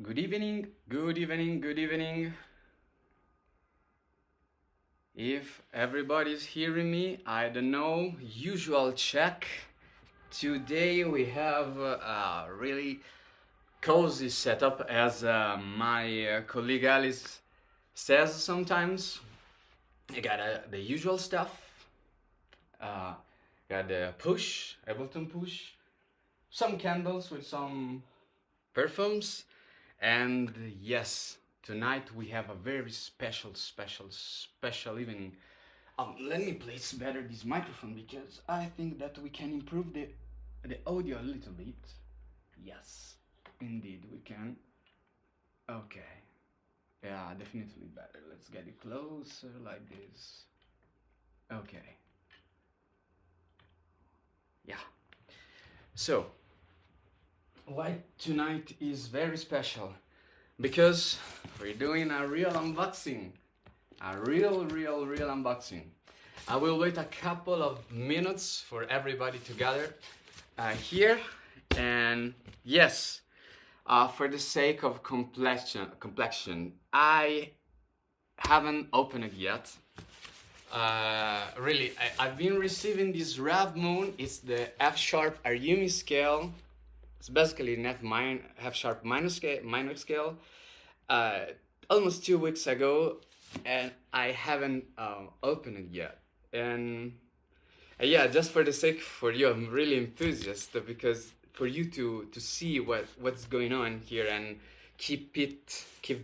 Good evening, good evening, good evening. If everybody's hearing me, I don't know, usual check. Today we have a really cozy setup, as my colleague Alice says sometimes. I got the usual stuff. Got the push, Ableton push, some candles with some perfumes, and yes, tonight we have a very special evening. Let me place better this microphone because I think that we can improve the audio a little bit. Yes, indeed we can. Okay, yeah, definitely better. Let's get it closer like this. Okay, yeah. So why tonight is very special? Because we're doing a real unboxing. A real unboxing. I will wait a couple of minutes for everybody to gather here. And yes, for the sake of complexion, I haven't opened it yet. Really, I've been receiving this Rav Moon. It's the F sharp ARIUMI scale. It's basically an F sharp minor scale. Almost 2 weeks ago, and I haven't opened it yet. And yeah, just for the sake for you, I'm really enthusiastic because for you to see what's going on here and keep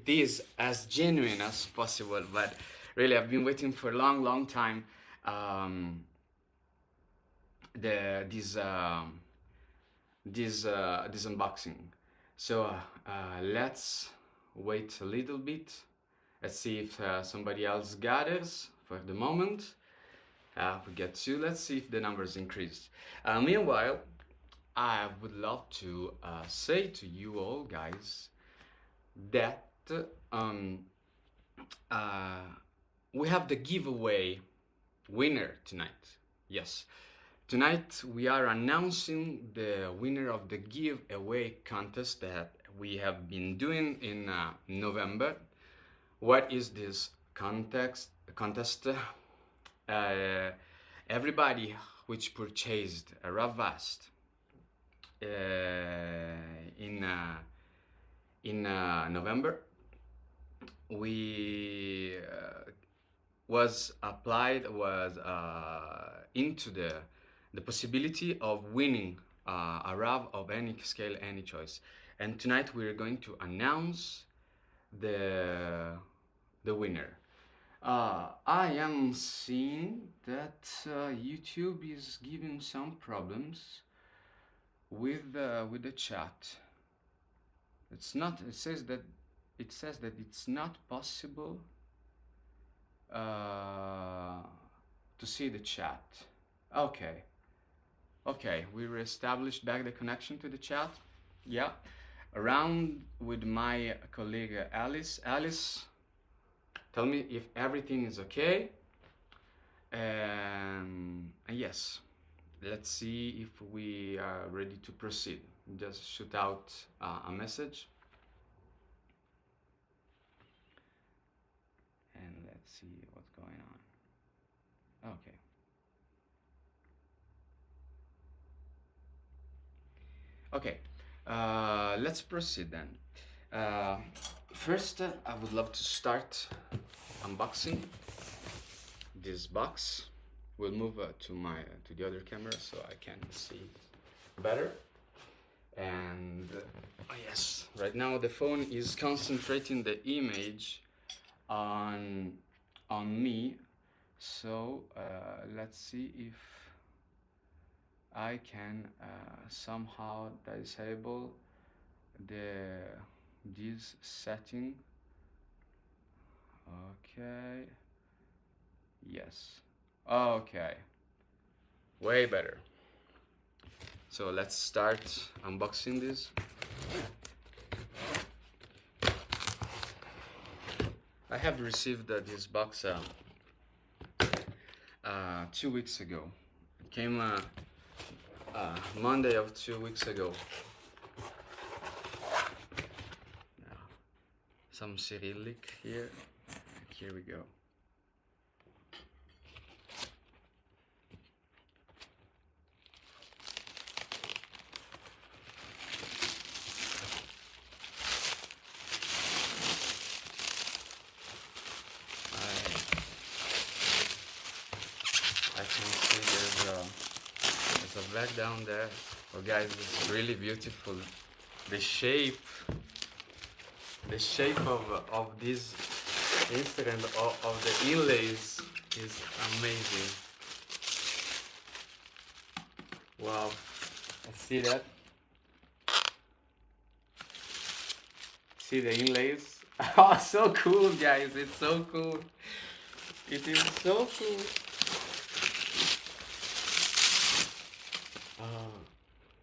this as genuine as possible. But really, I've been waiting for a long time. This unboxing. So let's wait a little bit. Let's see if somebody else gathers for the moment. We get two. Let's see if the numbers increased. Meanwhile, I would love to say to you all guys that we have the giveaway winner tonight. Yes. Tonight we are announcing the winner of the giveaway contest that we have been doing in November. What is this contest? Everybody which purchased a Rav Vast in November, we was into the possibility of winning a RAV of any scale, any choice. And tonight we're going to announce the winner. I am seeing that YouTube is giving some problems with the chat. It says that it's not possible to see the chat. Okay, we reestablished back the connection to the chat. Yeah, around with my colleague Alice. Alice, tell me if everything is okay. And yes, let's see if we are ready to proceed. Just shoot out a message. And let's see what's going on. Okay. Okay, let's proceed then. First, I would love to start unboxing this box. We'll move to the other camera so I can see it better. And yes, right now the phone is concentrating the image on me. So let's see if I can somehow disable this setting. Okay. Yes. Okay. Way better. So let's start unboxing this. I have received this box 2 weeks ago. It came Monday of 2 weeks ago. some Cyrillic here. Here we go. I can see there's a bag down there. Oh guys, it's really beautiful. The shape of this instrument, of the inlays is amazing. Wow, I see that. See the inlays? Oh, so cool, guys! It's so cool. It is so cool.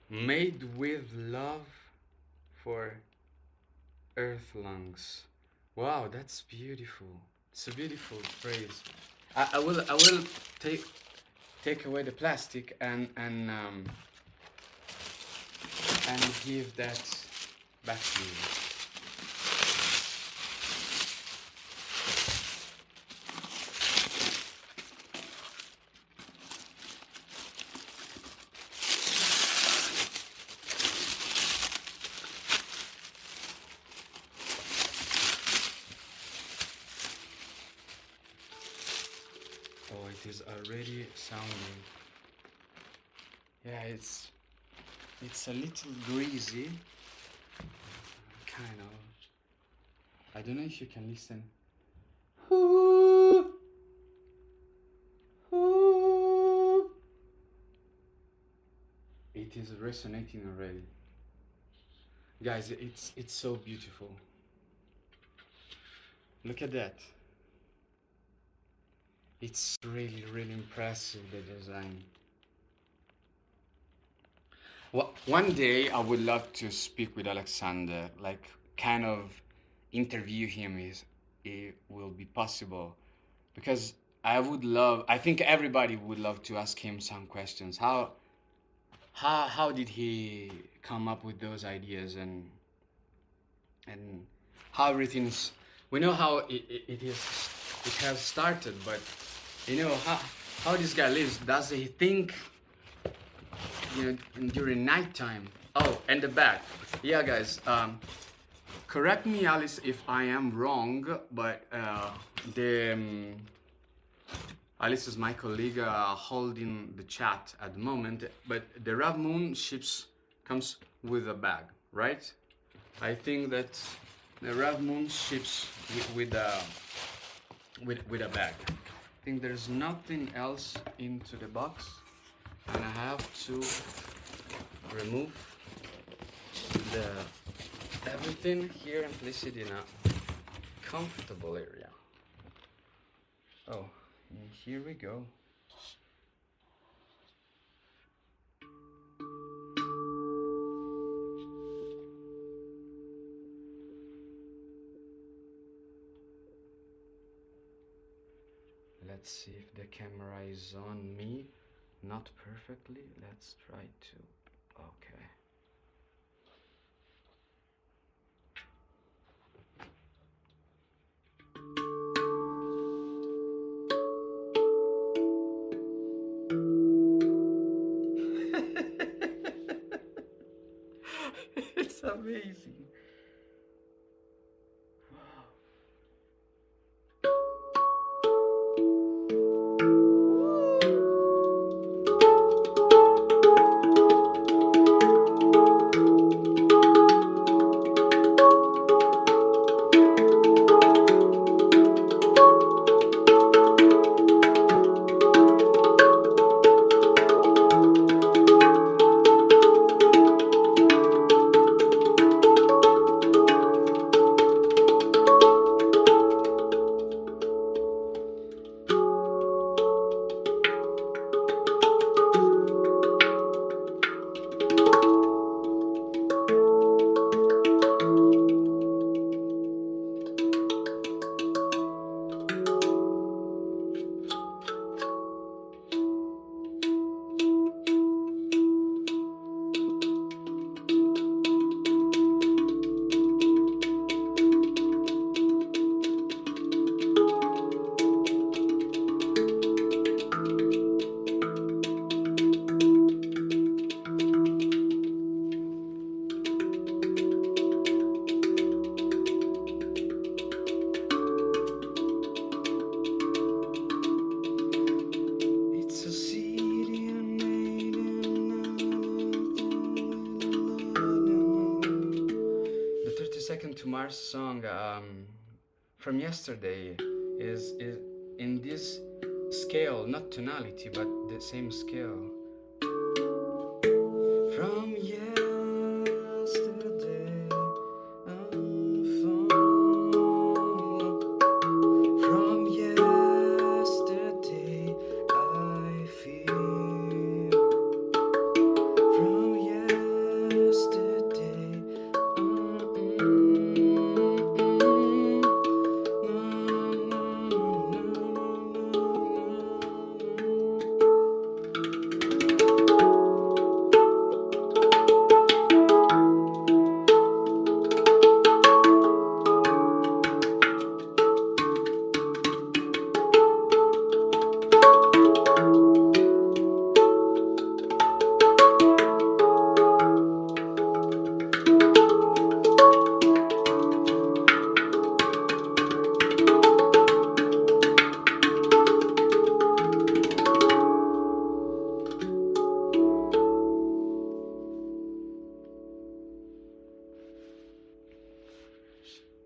Made with love for earth lungs. Wow, that's beautiful. It's a beautiful phrase. I will take away the plastic and give that back to you. Oh, it is already sounding. Yeah, it's a little greasy, kind of. I don't know if you can listen. It is resonating already. Guys, it's so beautiful. Look at that. It's really, really impressive, the design. Well, one day I would love to speak with Alexander, like kind of interview him if it will be possible, because I think everybody would love to ask him some questions. How did he come up with those ideas and how everything's, we know how it has started, but you know how this guy lives. Does he think, you know, during nighttime? Oh, and the back. Yeah, guys, correct me, Alice, if I am wrong, but Alice is my colleague holding the chat at the moment, but the RAV MOON ships comes with a bag, right? I think that the RAV MOON ships with a bag. I think there's nothing else into the box, and I have to remove everything here and place it in a comfortable area. Oh, and here we go. Let's see if the camera is on me. Not perfectly. Let's try to. Okay. It's amazing. Second to Mars song from yesterday is in this scale, not tonality, but the same scale. From yesterday, from yesterday, I feel. From yesterday,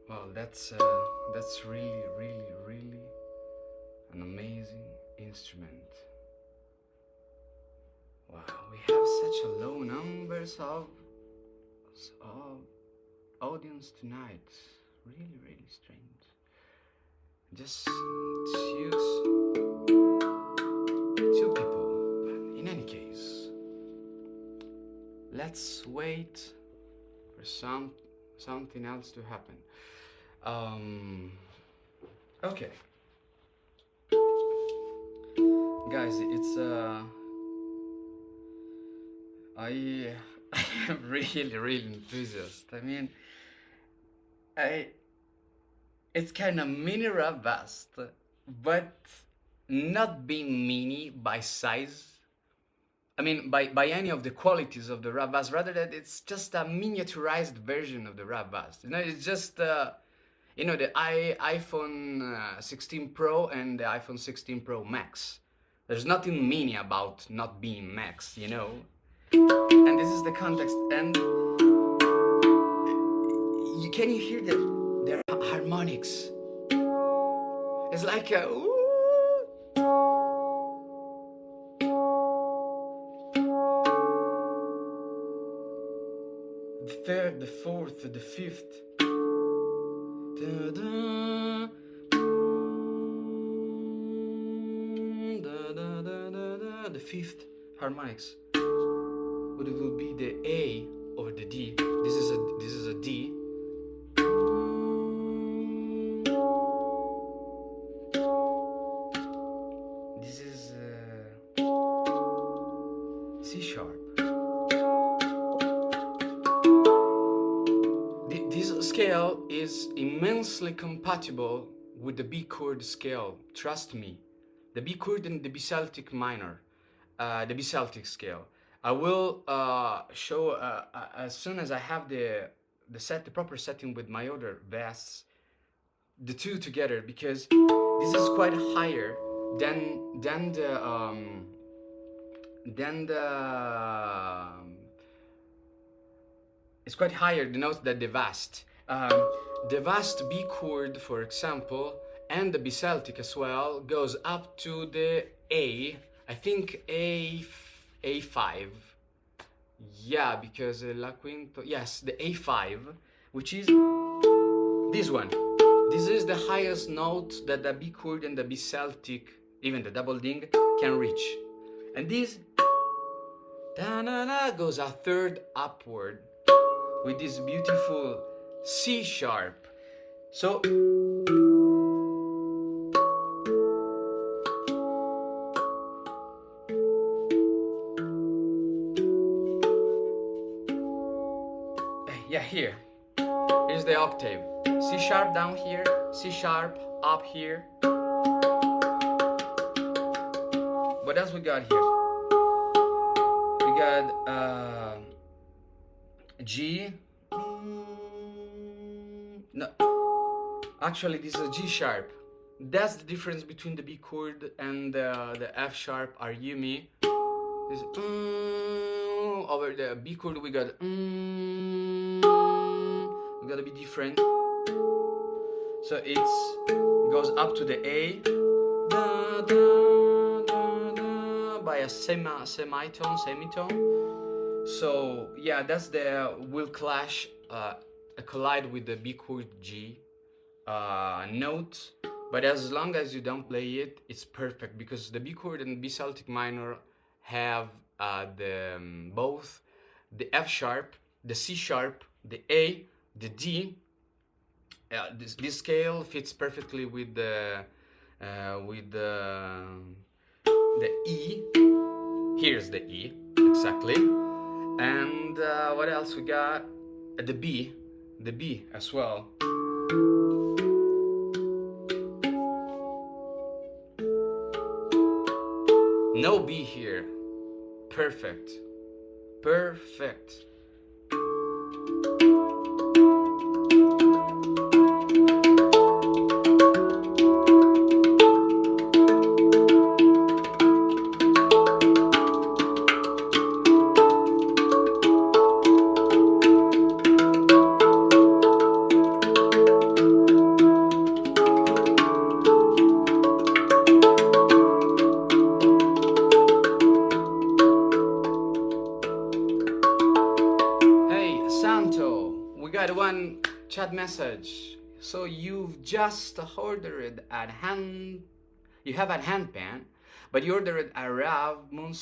well, that's really, really, really an amazing instrument. Wow, we have such a low numbers of audience tonight. Really, really strange. Just two people. But in any case, let's wait for something else to happen. Okay, guys, it's I am really enthusiastic. I mean, it's kind of mini Rav Vast, but not being mini by size. I mean, by any of the qualities of the Rav Vast, rather that it's just a miniaturized version of the Rav Vast. You know, it's just you know, the iPhone 16 Pro and the iPhone 16 Pro Max. There's nothing mini about not being Max, you know. And this is the context, and can you hear the harmonics? It's like a ooh. The third, the fourth, the fifth. Da, da, da, da, da, the fifth harmonics. But it will be the A over the D. This is a D. This is C sharp. This scale is immensely compatible with the B chord scale. Trust me, the B chord and the B Celtic minor, the B Celtic scale. I will show as soon as I have the proper setting with my other Vasts, the two together, because this is quite higher than the it's quite higher the note than the Vast. The Vast B chord, for example, and the B Celtic as well, goes up to the A. I think A5, yeah, because La Quinto, yes, the A5, which is this one. This is the highest note that the B chord and the B Celtic, even the double ding, can reach. And this da-na-na goes a third upward with this beautiful C sharp. So yeah, here's the octave. C sharp down here, C sharp up here. What else we got here? We got G. No, actually this is a G sharp. That's the difference between the B chord and the F sharp RAV. This over the B chord we got gonna be different. So it goes up to the A da, da, da, da, by a semitone. So yeah, that's the will clash, collide with the B chord G note. But as long as you don't play it, it's perfect, because the B chord and B Celtic minor have both the F sharp, the C sharp, the A, the D. This scale fits perfectly with the E. Here's the E, exactly. And what else we got? The B as well. No B here. Perfect. Perfect. One chat message. So you've just ordered a you have a handpan, but you ordered a RAV MOON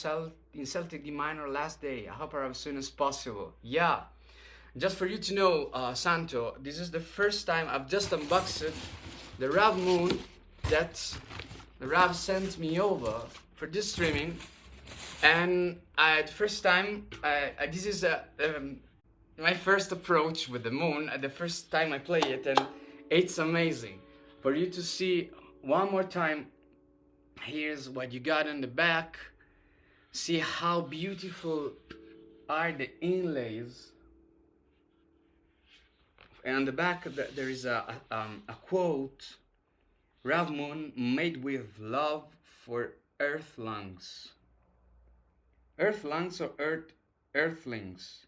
in Celtic D minor last day. I hope I arrive as soon as possible. Yeah, just for you to know, Santo, this is the first time I've just unboxed the RAV MOON that the Rav sent me over for this streaming, and the first time this is my first approach with the Moon, the first time I play it, and it's amazing. For you to see one more time, here's what you got in the back. See how beautiful are the inlays. And on the back there is a quote, Rav Moon made with love for earth lungs. Earth lungs or earthlings?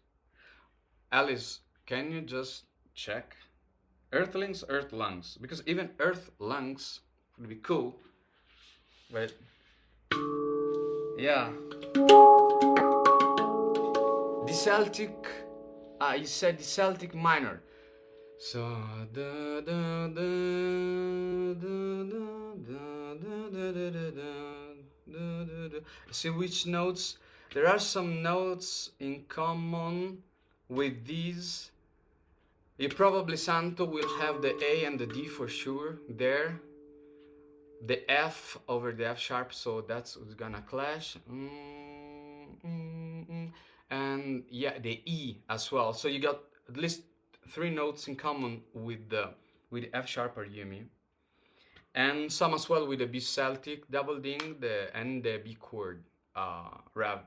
Alice, can you just check? Earthlings, earth lungs? Because even earth lungs would be cool. But yeah. The Celtic, you said the Celtic minor. So da da da da da da da da. See which notes? There are some notes in common with these. You probably, Santo, will have the A and the D for sure there. The F over the F sharp, so that's gonna clash. And yeah, the E as well. So you got at least 3 notes in common with the F sharp RAV, and some as well with the B Celtic double ding and the B chord Rav.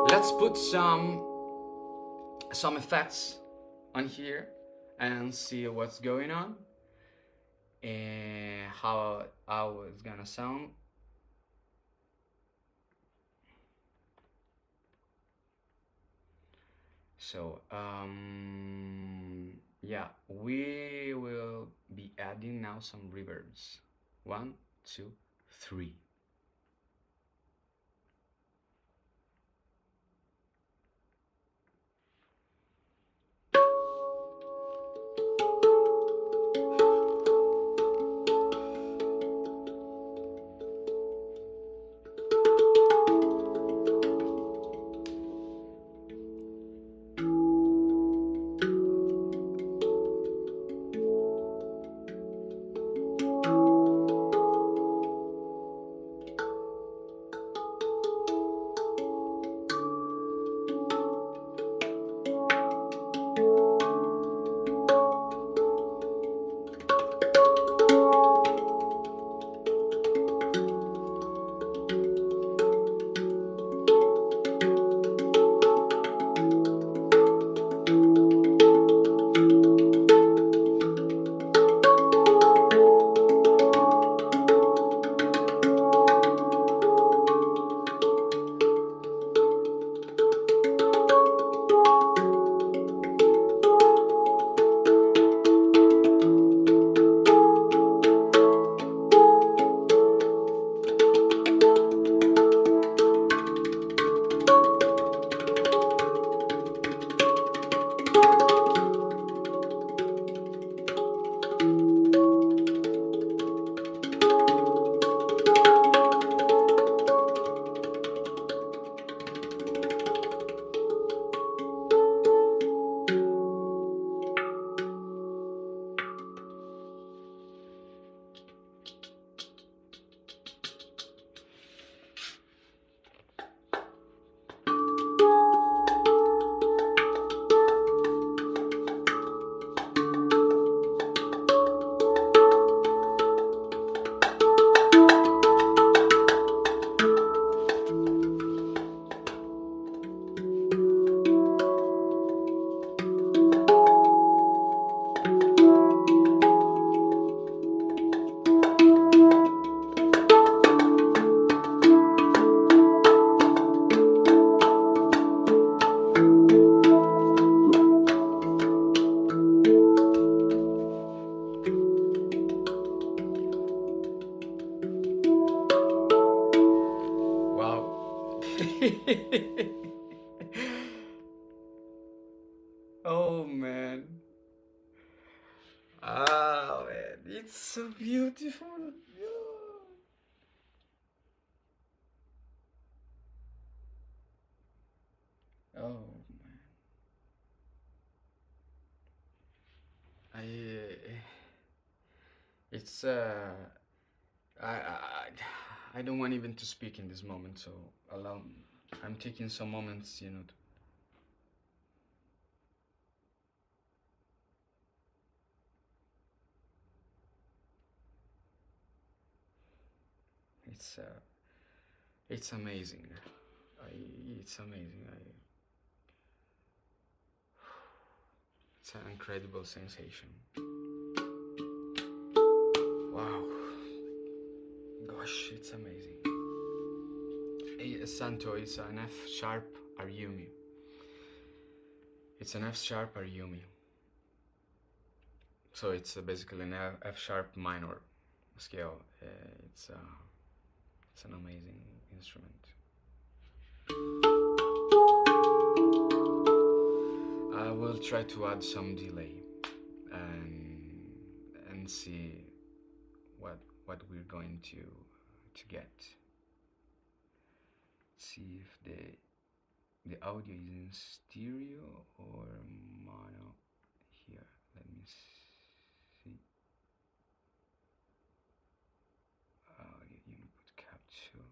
Let's put some effects on here and see what's going on and how it's gonna sound. So yeah, we will be adding now some reverbs. 1, 2, 3. Oh man. Oh man, it's so beautiful. Oh man. It's I don't want even to speak in this moment, so allow me. I'm taking some moments, you know. It's uh, it's amazing. I, it's amazing. It's an incredible sensation. Wow. Gosh, it's amazing. Santo is an F sharp Ariumi. It's an F sharp Ariumi. So it's basically an F sharp minor scale. It's an amazing instrument. I will try to add some delay and see what we're going to get. See if the audio is in stereo or mono here. Let me see. Audio input capture.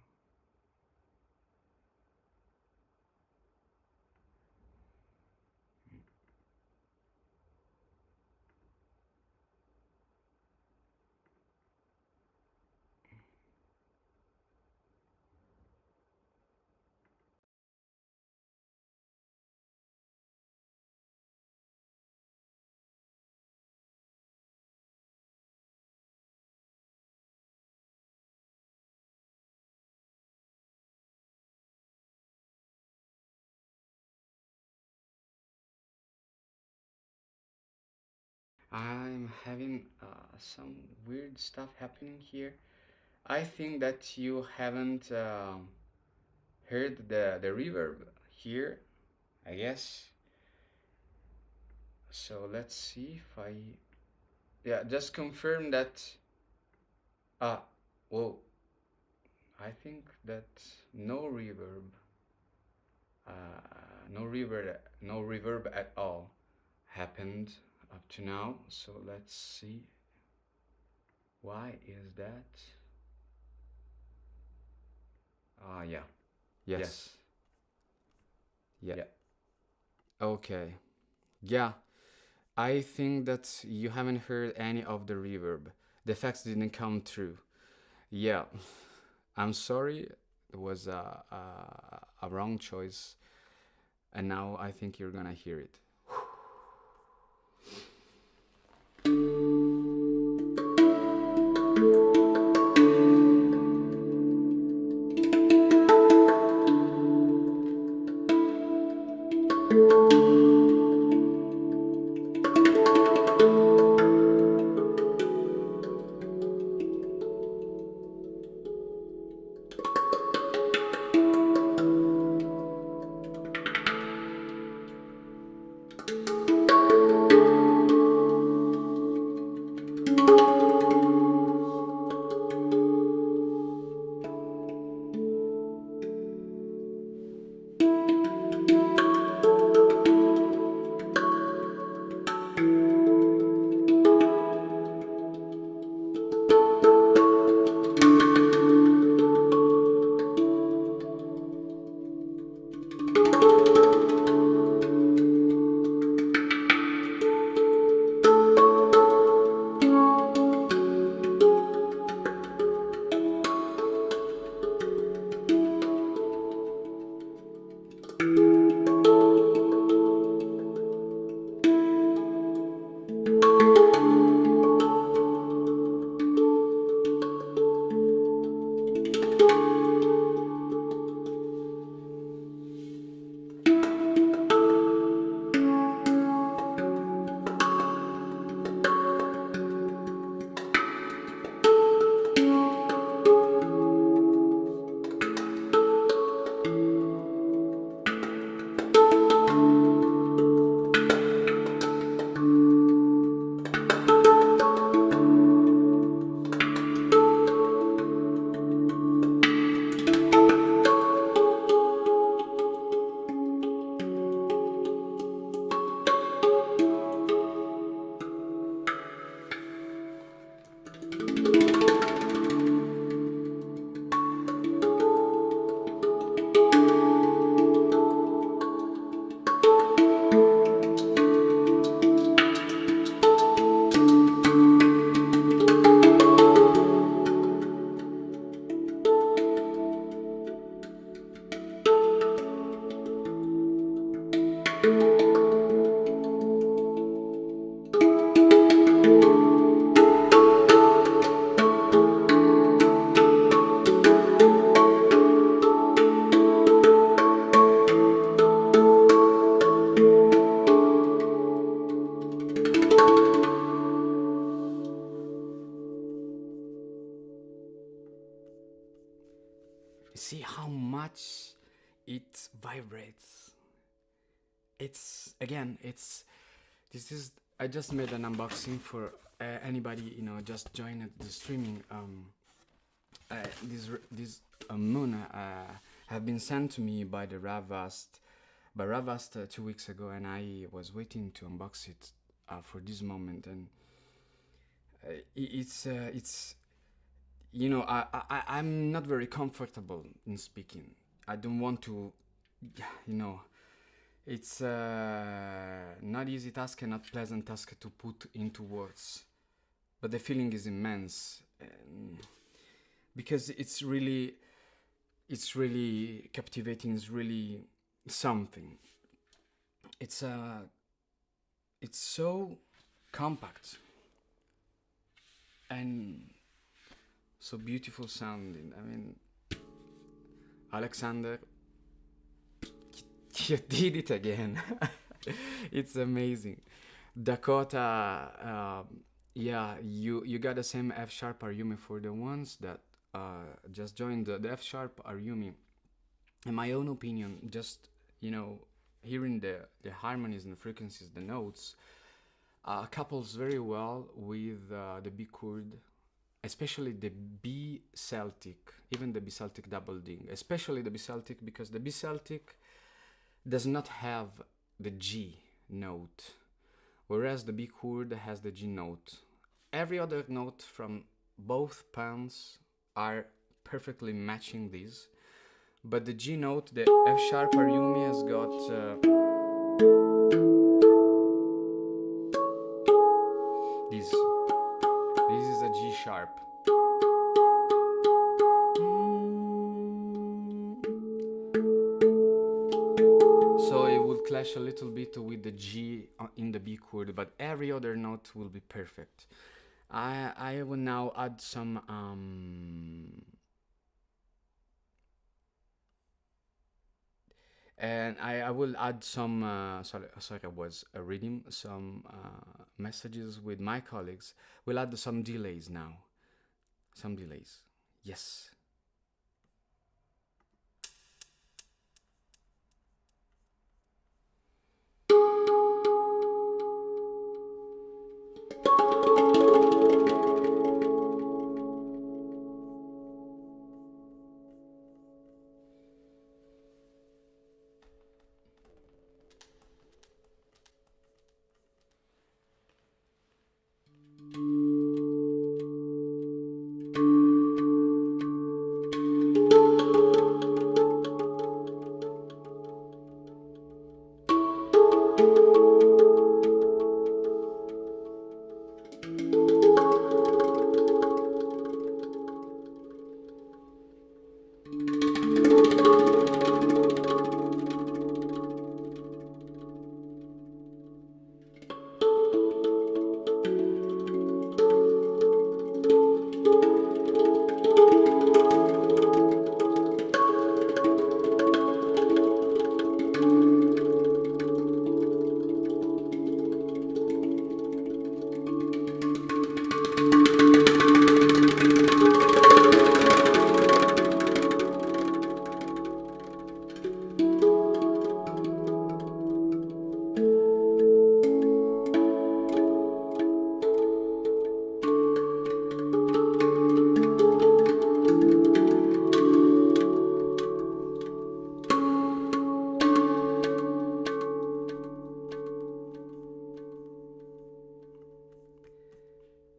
I'm having some weird stuff happening here. I think that you haven't heard the reverb here, I guess. So let's see if yeah, just confirm that. Well, I think that no reverb, no reverb at all happened up to now. So let's see. Why is that? Yeah. Yes. Yeah. Okay. Yeah. I think that you haven't heard any of the reverb. The effects didn't come through. Yeah. I'm sorry. It was a wrong choice. And now I think you're gonna hear it. see how much it vibrates. It's again, this is, I just made an unboxing for anybody, just joined the streaming. This moon have been sent to me by the Rav Vast, 2 weeks ago, and I was waiting to unbox it for this moment. And it's I'm not very comfortable in speaking. I don't want to, it's not easy task and not pleasant task to put into words, but the feeling is immense, because it's really captivating. It's really something. It's so compact and so beautiful sounding. I mean, Alexander, you did it again. It's amazing. Dakota, yeah, you got the same F sharp RAV for the ones that just joined the F sharp RAV. In my own opinion, just hearing the harmonies and the frequencies, the notes, couples very well with the B chord, especially the B Celtic, even the B Celtic double ding, especially the B Celtic, because the B Celtic does not have the G note, whereas the B chord has the G note. Every other note from both pans are perfectly matching this, but the G note, the F sharp RAV has got this is a G sharp. So it will clash a little bit with the G in the B chord, but every other note will be perfect. I will now add some and I will add some sorry, I was reading some messages with my colleagues. We'll add some delays now. Some delays. Yes.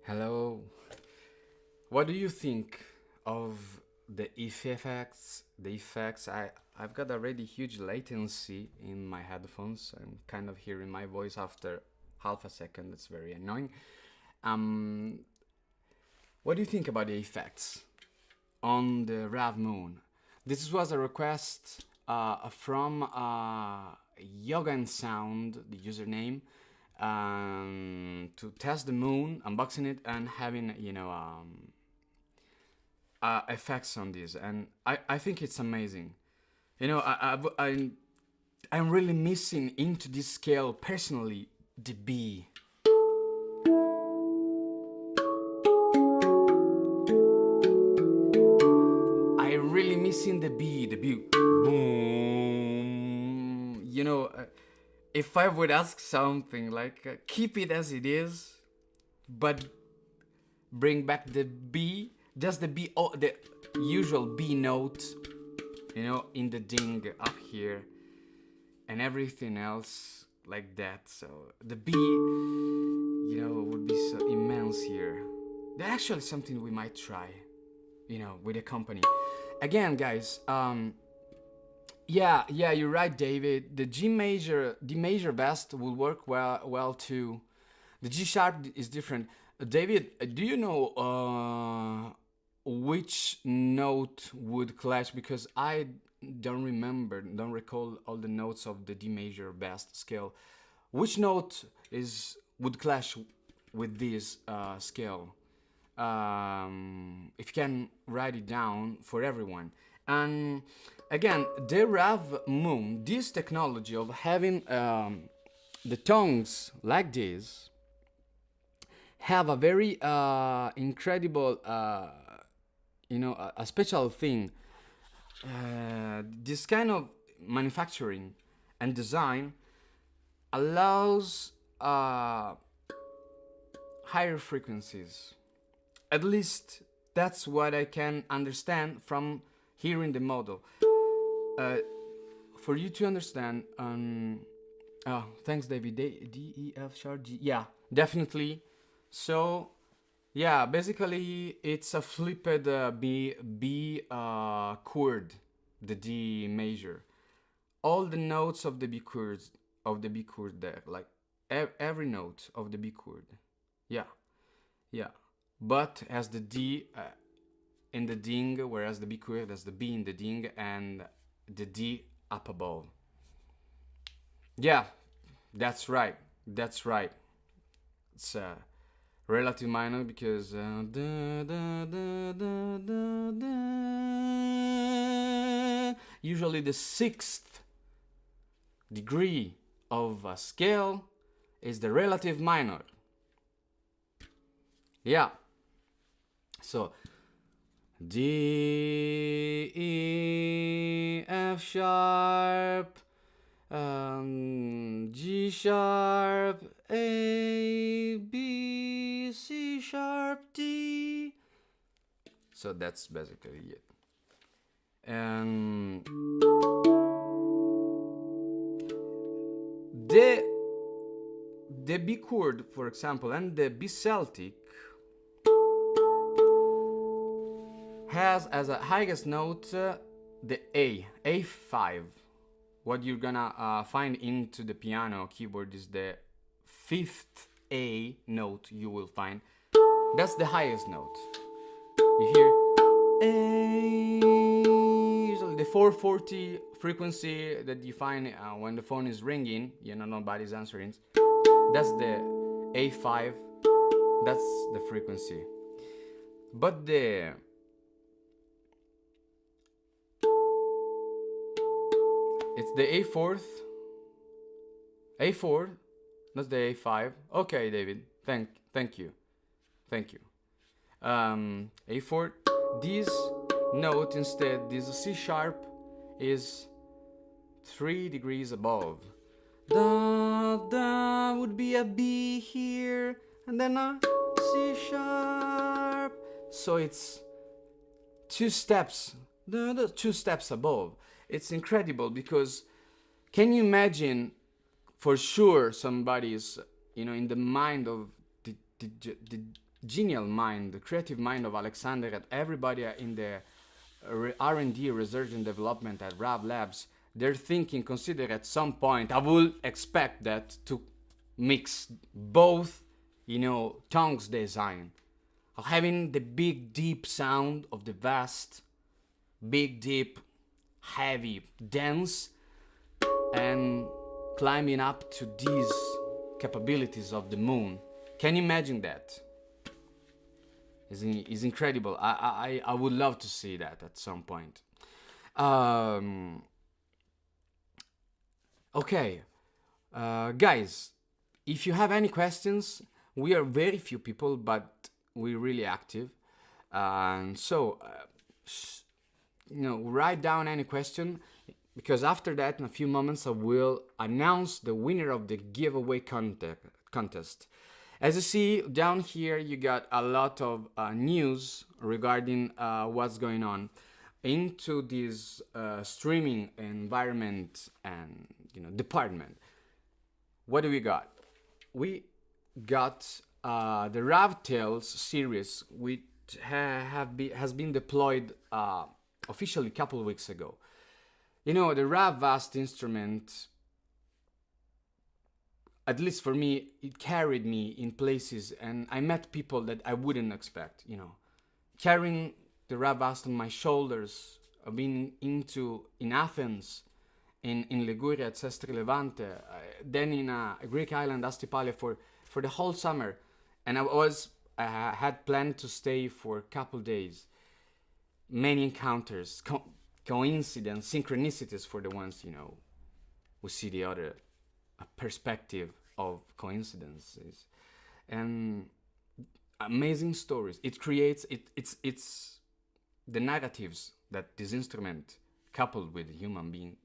Hello. What do you think of the effects? I've got already huge latency in my headphones. I'm kind of hearing my voice after half a second. That's very annoying. What do you think about the effects on the RAV Moon? This was a request from Yoga and Sound, the username, to test the Moon, unboxing it, and having effects on this. And I think it's amazing. I'm really missing into this scale personally the B. I really missing the B, boom. You know, if I would ask something like, keep it as it is, but bring back the B, just the B, oh, the usual B note, you know, in the ding up here, and everything else like that. So the B, you know, would be so immense here. That's actually something we might try, you know, with a company. Again, guys, yeah, you're right, David. The D major vast will work well too. The G sharp is different. David, do you know which note would clash? Because I don't recall all the notes of the D major vast scale. Which note would clash with this scale? If you can write it down for everyone. And again, the Rav Moon, this technology of having the tongues like this, have a very incredible, you know, a special thing. This kind of manufacturing and design allows higher frequencies. At least that's what I can understand from hearing the model. For you to understand, oh, thanks, David. D, E, F sharp, G. Yeah, definitely. So, yeah, basically it's a flipped B chord, the D major. All the notes of the B chords there, like every note of the B chord. Yeah. But as the D in the ding, whereas the B chord has the B in the ding and the D up above. Yeah, that's right. It's relative minor because usually the 6th degree of a scale is the relative minor. Yeah. So D, E, F sharp, G sharp, A, B, C sharp, D. So that's basically it. And the B chord, for example, and the B Celtic has as a highest note the A5. What you're gonna find into the piano keyboard is the 5th A note you will find. That's the highest note. You hear A, usually the 440 frequency that you find when the phone is ringing, you know, nobody's answering. That's the A5, that's the frequency. But it's the A4, not the A5. Okay, David, thank you. A4, this note instead, this C sharp is 3 degrees above. Da would be a B here, and then a C sharp. So it's 2 steps, the 2 steps above. It's incredible because can you imagine, for sure somebody's, you know, in the mind of the genial mind, the creative mind of Alexander and everybody in the R&D, research and development at RAV Labs, they're thinking, consider at some point, I will expect that to mix both, you know, tongues design, of having the big deep sound of the vast, big deep, heavy, dense, and climbing up to these capabilities of the moon. Can you imagine that? It's incredible. I would love to see that at some point. Okay, guys, if you have any questions, we are very few people, but we're really active. So write down any question, because after that, in a few moments, I will announce the winner of the giveaway contest. As you see down here, you got a lot of news regarding what's going on into this streaming environment and department. What do we got? We got the Rav Tales series, which has been deployed officially a couple of weeks ago. The Rav Vast instrument, at least for me, it carried me in places, and I met people that I wouldn't expect. Carrying the Rav Vast on my shoulders. I've been in Athens, in Liguria at Sestri Levante, then in a Greek island, Astypale, for the whole summer. And I had planned to stay for a couple days. Many encounters, coincidence, synchronicities for the ones, who see the other perspective of coincidences. And amazing stories. It creates, it's the narratives that this instrument, coupled with a human being,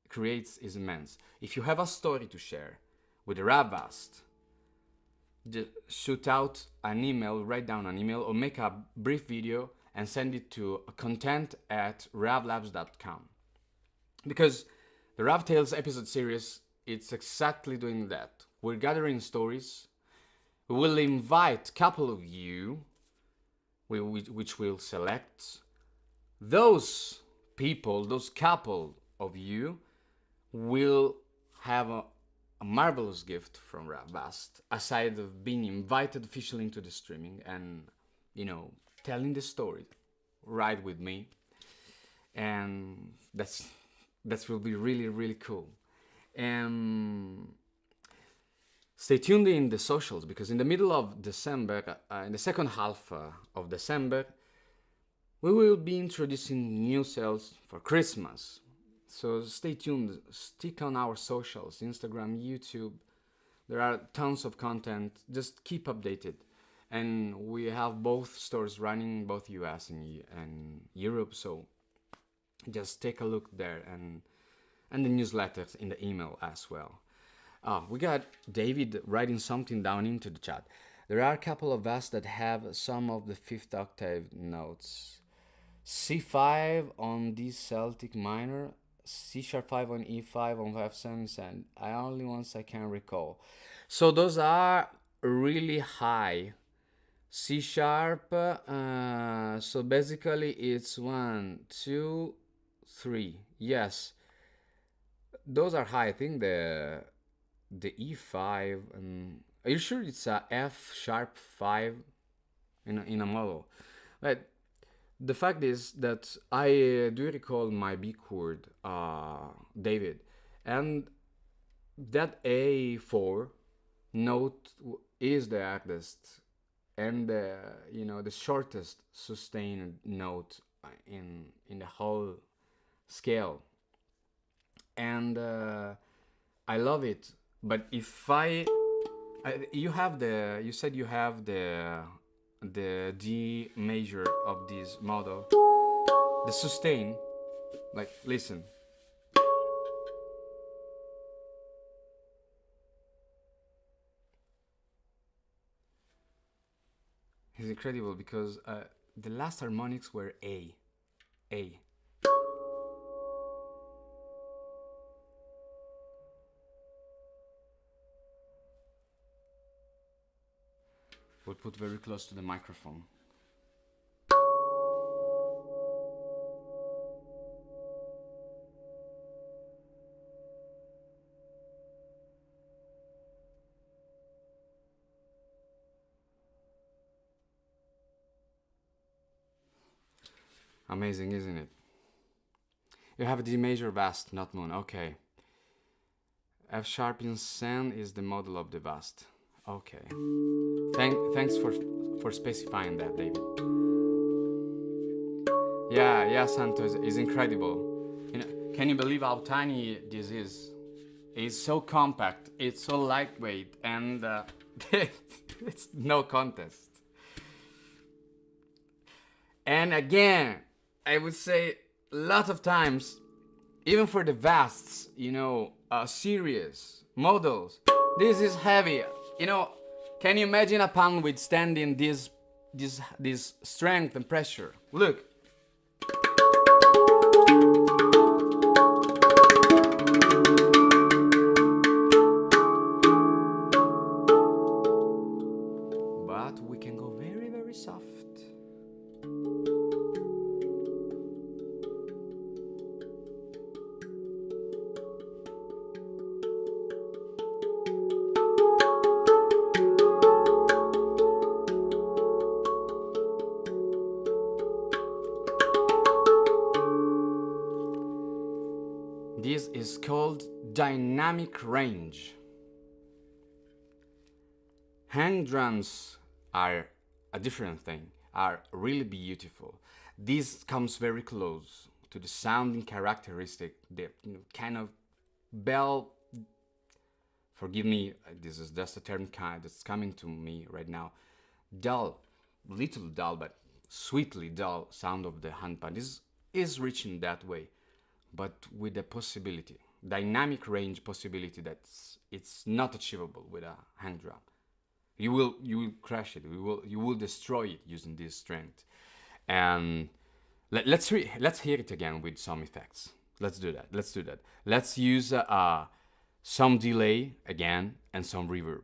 creates is immense. If you have a story to share with the Rav Vast, just shoot out an email, write down an email, or make a brief video and send it to content@ravlabs.com. Because the Rav Tales episode series, it's exactly doing that. We're gathering stories. We will invite a couple of you, which we'll select. Those people, those couple of you, will have a marvelous gift from Rav Vast, aside of being invited officially into the streaming and, telling the story right with me. And that will be really, really cool. And stay tuned in the socials, because in the middle of December, in the second half of December, we will be introducing new sales for Christmas. So stay tuned, stick on our socials, Instagram, YouTube. There are tons of content, just keep updated. And we have both stores running, both US and Europe, so just take a look there, and the newsletters in the email as well. We got David writing something down into the chat. There are a couple of us that have some of the fifth octave notes. C5 on D Celtic minor, C#5 on E5 on F7, and I only ones I can recall. So those are really high. C#, so basically it's 1, 2, 3. Yes, those are high. I think the E5. Are you sure it's a F#5 in a model? But the fact is that I do recall my B chord, David, and that A4 note is the hardest and the shortest sustained note in the whole scale, and I love it. But if you said you have the D major of this model, the sustain, like, listen. It's incredible because the last harmonics were A. We'll put very close to the microphone. Amazing, isn't it? You have a D major vast, not moon. Okay. F# in Sen is the model of the vast. Okay. Thanks for specifying that, David. Yeah, Santos is incredible. Can you believe how tiny this is? It's so compact, it's so lightweight, and it's no contest. And again, I would say a lot of times, even for the vasts, serious models, this is heavy. Can you imagine a pan withstanding this strength and pressure? Look. But we can go very, very soft. This is called dynamic range. Hangdrums are a different thing, are really beautiful. This comes very close to the sounding characteristic, the kind of bell. Forgive me, this is just a term that's coming to me right now. Dull, little dull, but sweetly dull sound of the handpan. This is reaching that way, but with a possibility, dynamic range possibility it's not achievable with a hand drum. You will crash it. You will destroy it using this strength. And let's hear it again with some effects. Let's do that. Let's use some delay again and some reverb.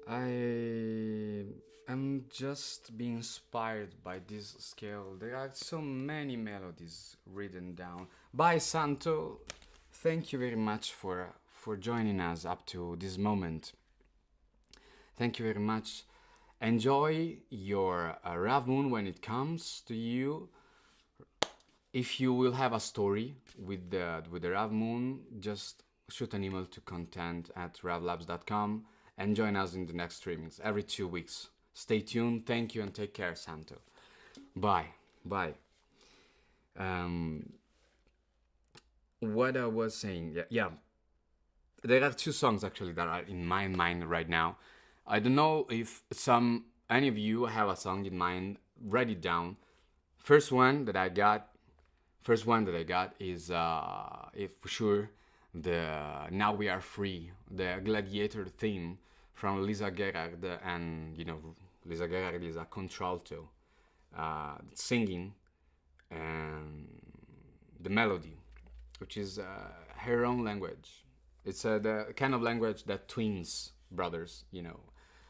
I am just being inspired by this scale. There are so many melodies written down by Santo. Thank you very much for joining us up to this moment. Thank you very much. Enjoy your Rav Moon when it comes to you. If you will have a story with the Rav Moon, just shoot an email to content@ravlabs.com and join us in the next streamings every 2 weeks. Stay tuned. Thank you and take care, Santo. Bye. Bye. What I was saying, yeah. There are 2 songs actually that are in my mind right now. I don't know if any of you have a song in mind. Write it down. First one that I got is for sure the "Now We Are Free," the Gladiator theme from Lisa Gerard, and Lisa Gerard is a contralto singing the melody, which is her own language. It's the kind of language that twins brothers,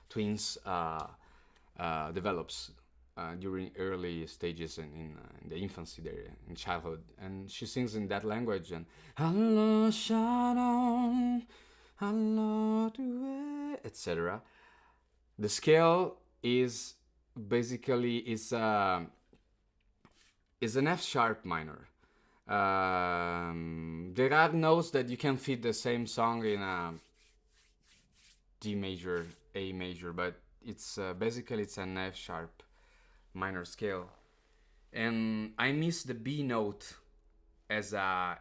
twins develops during early stages in the infancy there, in childhood, and she sings in that language. And hello Sharon, hello etc. The scale is basically an F sharp minor. There are notes that you can fit the same song in a D major, A major, but it's basically it's an F sharp minor scale, and I miss the B note as a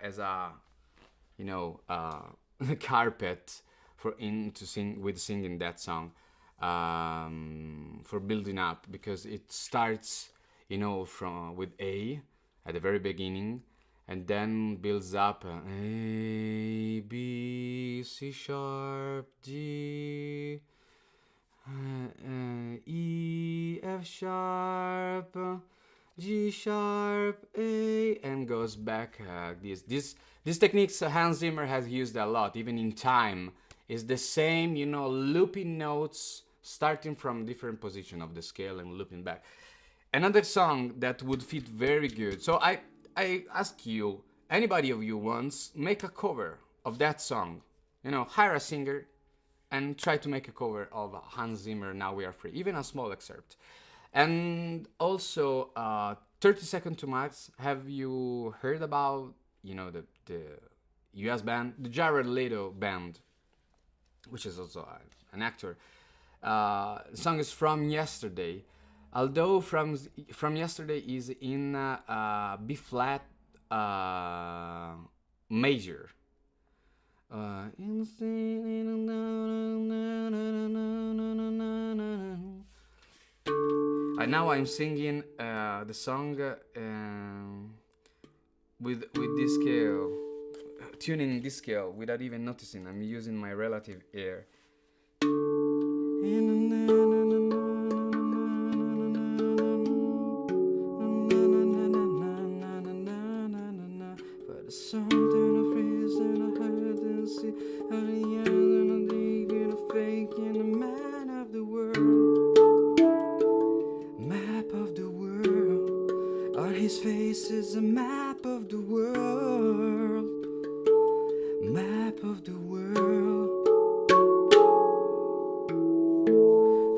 carpet to sing that song, for building up, because it starts with A at the very beginning and then builds up A, B, C sharp, D, E, F sharp, G sharp, A, and goes back. These techniques Hans Zimmer has used a lot, even in time. Is the same, looping notes starting from different position of the scale and looping back. Another song that would fit very good. So I ask you, anybody of you wants, make a cover of that song. Hire a singer and try to make a cover of Hans Zimmer, Now We Are Free, even a small excerpt. And also, 30 Seconds to Mars. Have you heard about, the US band, the Jared Leto band, which is also an actor? The song is From Yesterday. Although From Yesterday is in B flat major. Now I'm singing the song with this scale, tuning this scale without even noticing. I'm using my relative ear. His face is a map of the world, map of the world.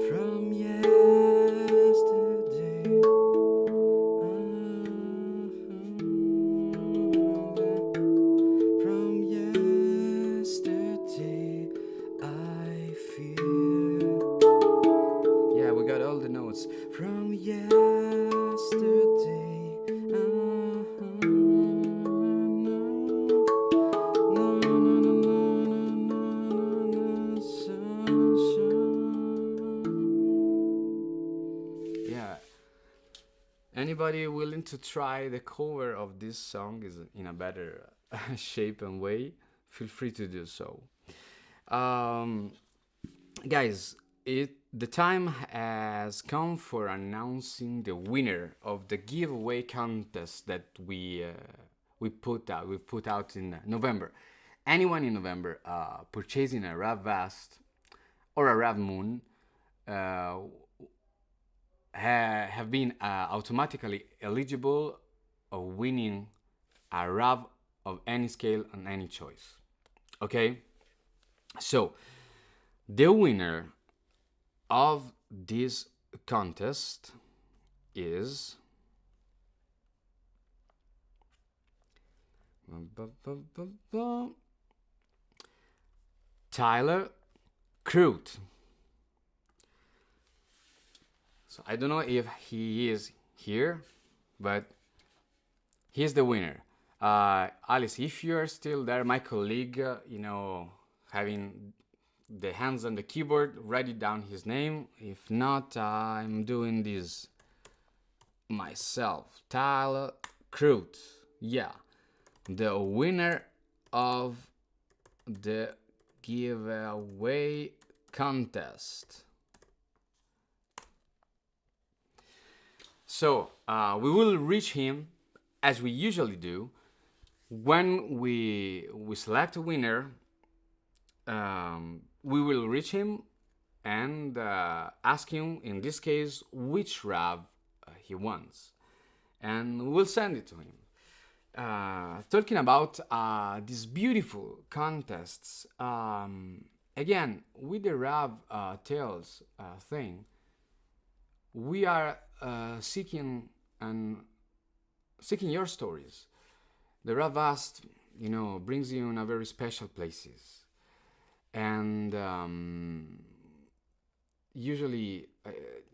From yesterday, from yesterday, I feel. Yeah, we got all the notes. From yesterday. Anybody willing to try the cover of this song is in a better shape and way, feel free to do so. Guys, the time has come for announcing the winner of the giveaway contest that we put out in November. Anyone in November purchasing a Rav Vast or a RAV Moon have been automatically eligible of winning a RAV of any scale and any choice. Okay, so the winner of this contest is Tyler Crute. So I don't know if he is here, but he's the winner. Alice, if you're still there, my colleague, having the hands on the keyboard, write it down his name. If not, I'm doing this myself. Tyler Crute. Yeah, the winner of the giveaway contest. So we will reach him as we usually do. When we select a winner, we will reach him and ask him, in this case, which RAV he wants, and we'll send it to him. Talking about these beautiful contests, again, with the Rav Tales thing, we are seeking your stories. The Rav Vast, brings you in a very special places, and usually,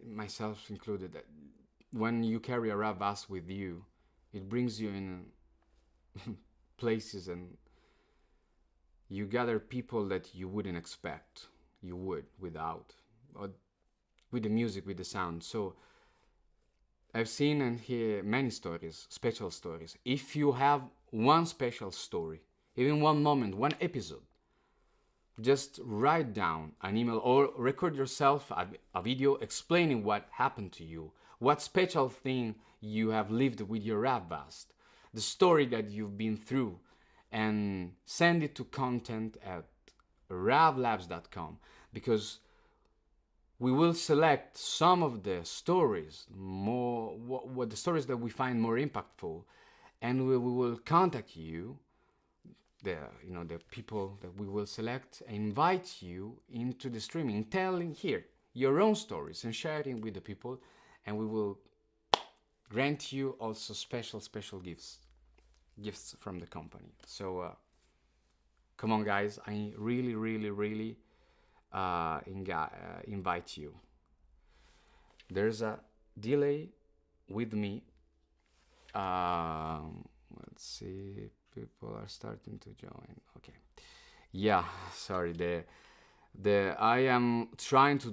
myself included, when you carry a Rav Vast with you, it brings you in places, and you gather people that you wouldn't expect you would without, or with the music, with the sound. So I've seen and hear many stories, special stories. If you have one special story, even one moment, one episode, just write down an email or record yourself a video explaining what happened to you, what special thing you have lived with your Rav Vast, the story that you've been through, and send it to content@ravlabs.com, because we will select some of the stories, what the stories that we find more impactful, and we will contact you, the people that we will select, and invite you into the streaming, telling here your own stories and sharing with the people, and we will grant you also special gifts from the company. So come on, guys, I really invite you. There's a delay with me. Let's see, people are starting to join. Okay, yeah, sorry, I am trying to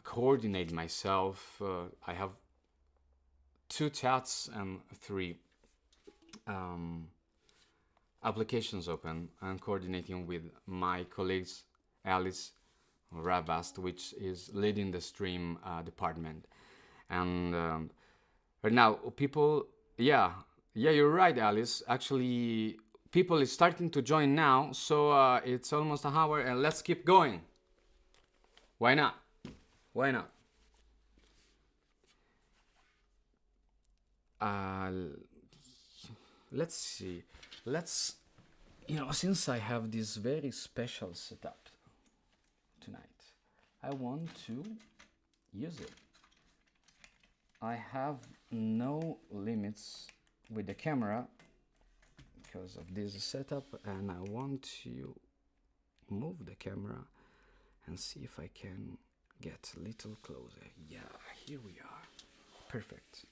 coordinate myself. I have 2 chats and 3 applications open. I'm coordinating with my colleagues, Alice, Rav Vast, which is leading the stream department. And right now, people, yeah, you're right, Alice. Actually, people is starting to join now, so it's almost an hour, and let's keep going. Why not? Let's see. Since I have this very special setup tonight, I want to use it. I have no limits with the camera because of this setup, and I want to move the camera and see if I can get a little closer. Yeah, here we are. Perfect.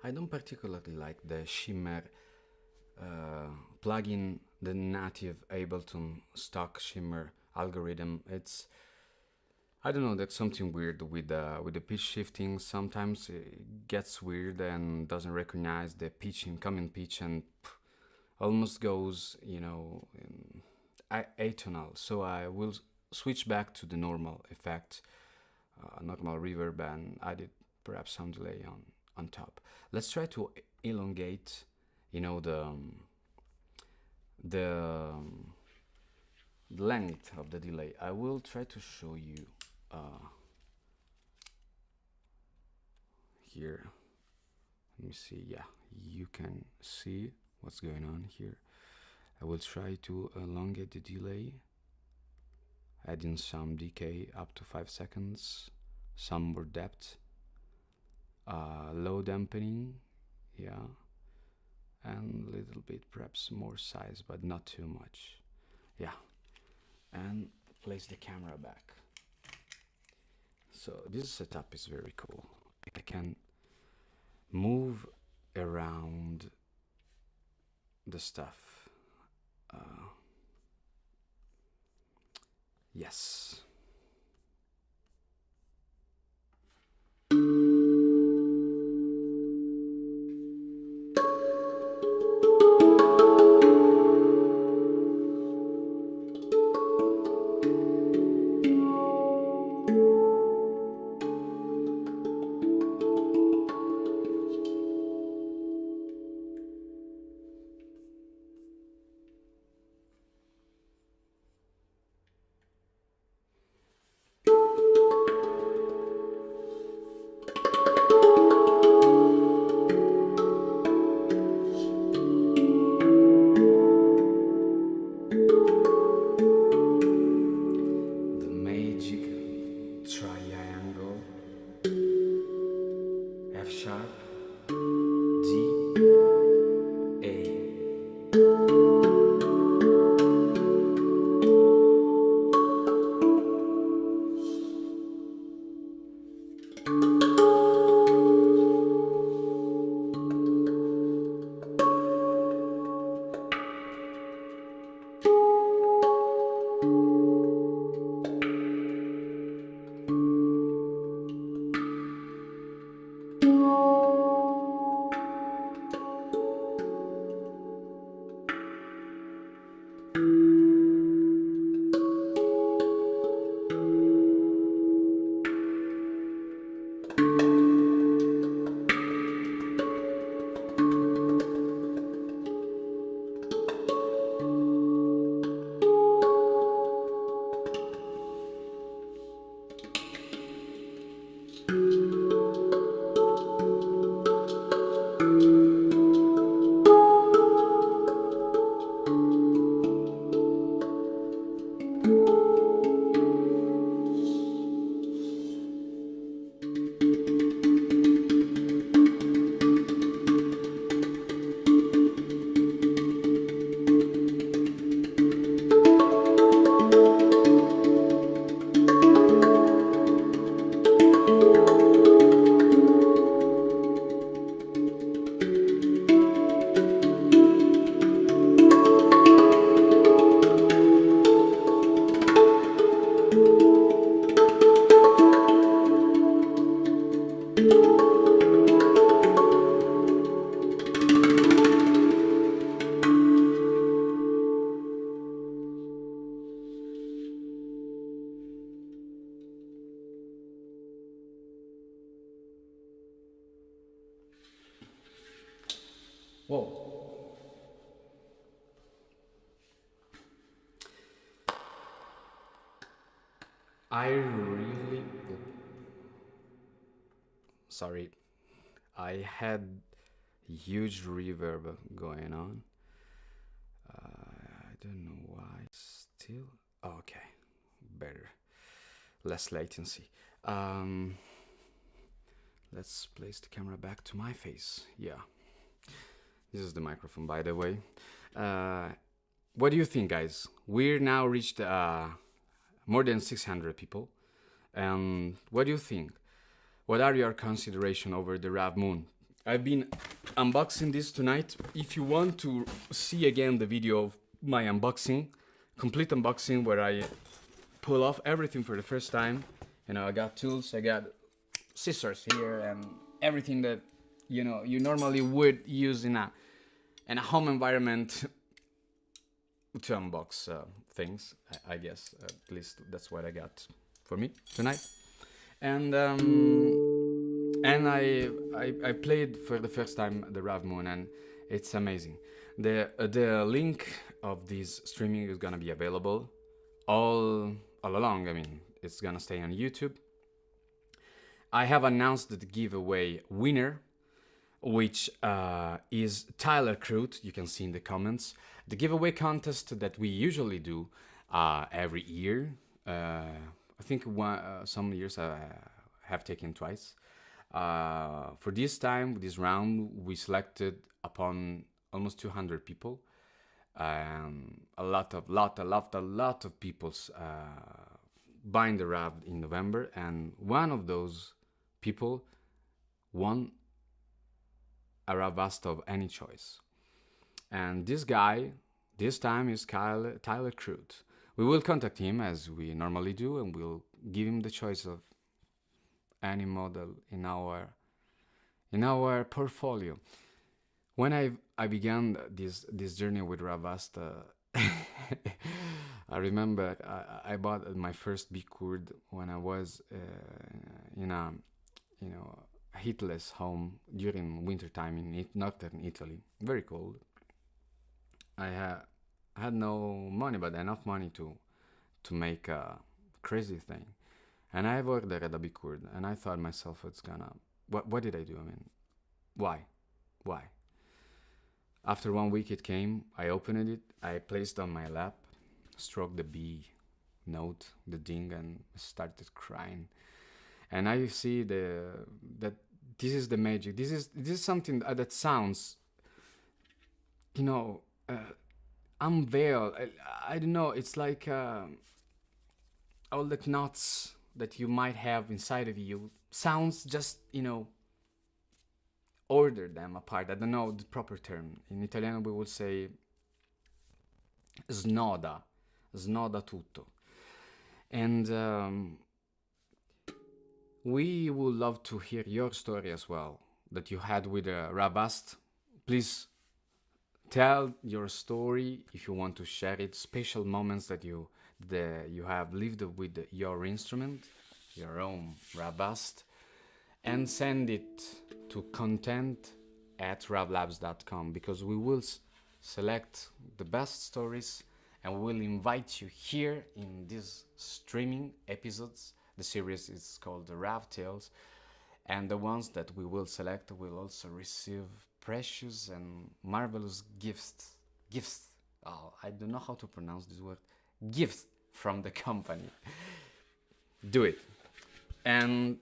I don't particularly like the shimmer plugin, the native Ableton stock shimmer algorithm. It's, I don't know, that's something weird with the pitch shifting. Sometimes it gets weird and doesn't recognize the pitch, incoming pitch, and almost goes, you know, atonal. So I will switch back to the normal effect, normal reverb, and added perhaps some delay on top. Let's try to elongate, you know, the length of the delay. I will try to show you here. Let me see. Yeah, you can see what's going on here. I will try to elongate the delay, adding some decay up to 5 seconds, some more depth, low dampening, yeah, and a little bit perhaps more size, but not too much. Yeah, and place the camera back. So this setup is very cool. I can move around the stuff. Yes. Whoa. I really... Sorry. I had huge reverb going on. I don't know why. Still... okay. Better. Less latency. Let's place the camera back to my face. Yeah. This is the microphone, by the way. What do you think, guys? We're now reached more than 600 people. What do you think? What are your considerations over the RAV Moon? I've been unboxing this tonight. If you want to see again the video of my unboxing, complete unboxing where I pull off everything for the first time, you know, I got tools, I got scissors here and everything that, you know, you normally would use in a home environment to unbox things, I guess. At least that's what I got for me tonight. And I played for the first time the RAV MOON, and it's amazing. The link of this streaming is gonna be available all along. I mean, it's gonna stay on YouTube. I have announced the giveaway winner, which is Tyler Crute. You can see in the comments. The giveaway contest that we usually do every year. I think some years I have taken twice. For this time, this round, we selected upon almost 200 people. A lot of people buying the RAV in November, and one of those people won a RAV Vast of any choice. And this guy, this time, is Tyler Crute. We will contact him as we normally do, and we'll give him the choice of any model in our portfolio. When I began this journey with Rav Vast, I remember I bought my first big cord when I was in a heatless home during winter time in northern Italy, very cold. I had no money, but enough money to make a crazy thing. And I ordered a big cord, and I thought myself, it's gonna... What did I do? I mean, why? After 1 week it came, I opened it, I placed on my lap, stroked the B note, the ding, and started crying. And I see that this is the magic. This is something that sounds, you know, unveiled. I don't know, it's like all the knots that you might have inside of you sounds just, you know, order them apart. I don't know the proper term. In Italiano we would say snoda tutto. And we would love to hear your story as well that you had with Rav Vast. Please tell your story if you want to share it, special moments that you have lived with your instrument, your own Rav Vast, and send it to content@ravlabs.com, because we will select the best stories and we will invite you here in these streaming episodes. The series is called the Rav Tales, and the ones that we will select will also receive precious and marvelous gifts. Oh, I don't know how to pronounce this word. Gifts from the company. Do it. And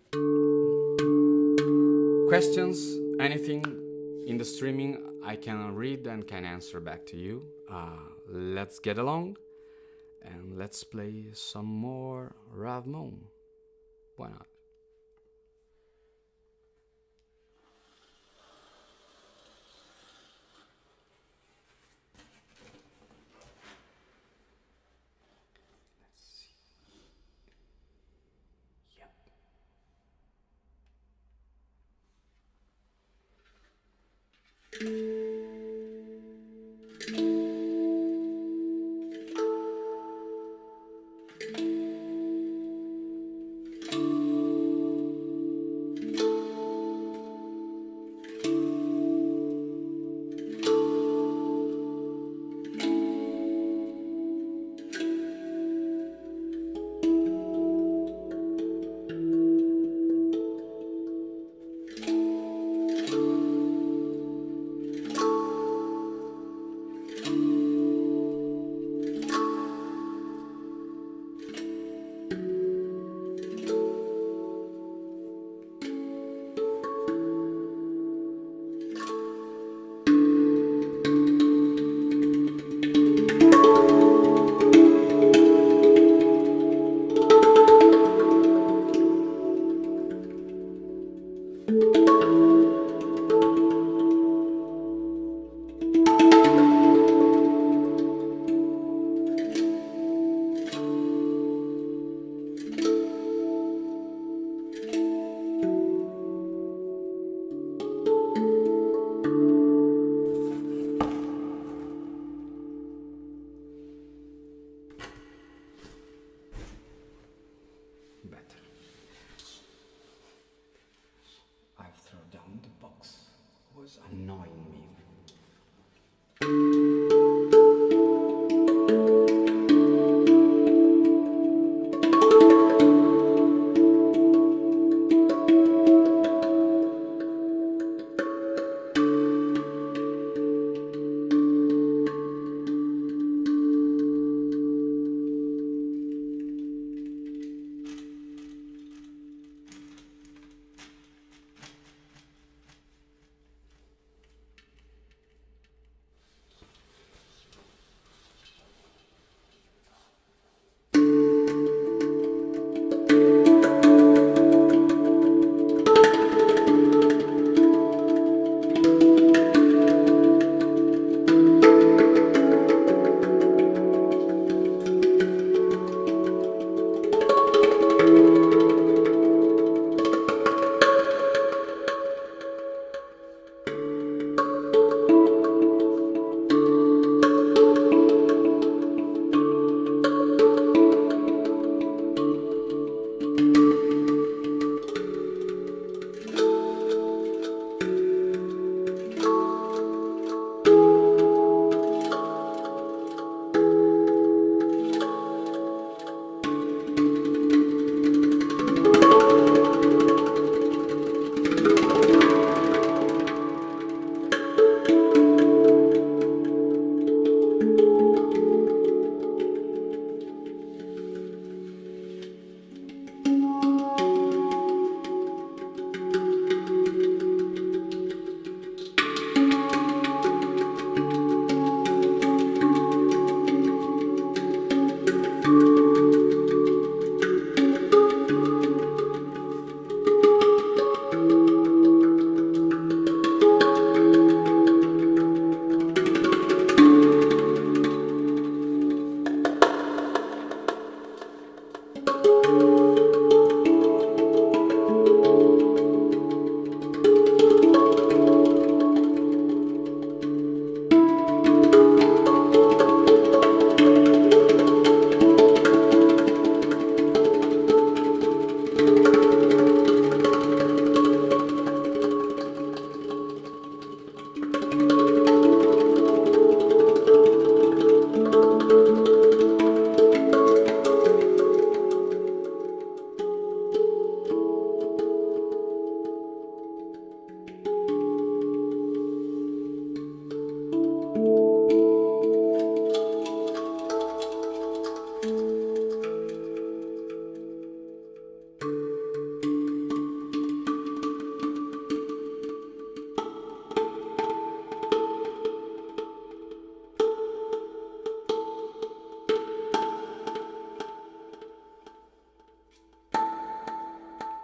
questions, anything in the streaming, I can read and can answer back to you. Let's get along and let's play some more RAV MOON. Why not? annoying me.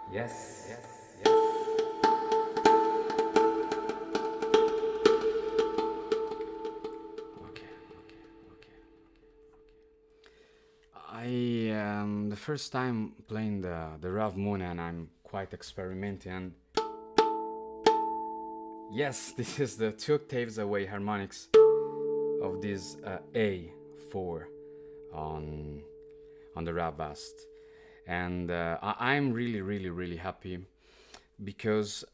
Yes, yes, yes. Okay, okay. I am the first time playing the Rav Moon and I'm quite experimenting. Yes, this is the 2 octaves away harmonics of this A4 on the Rav Vast. And I'm really happy because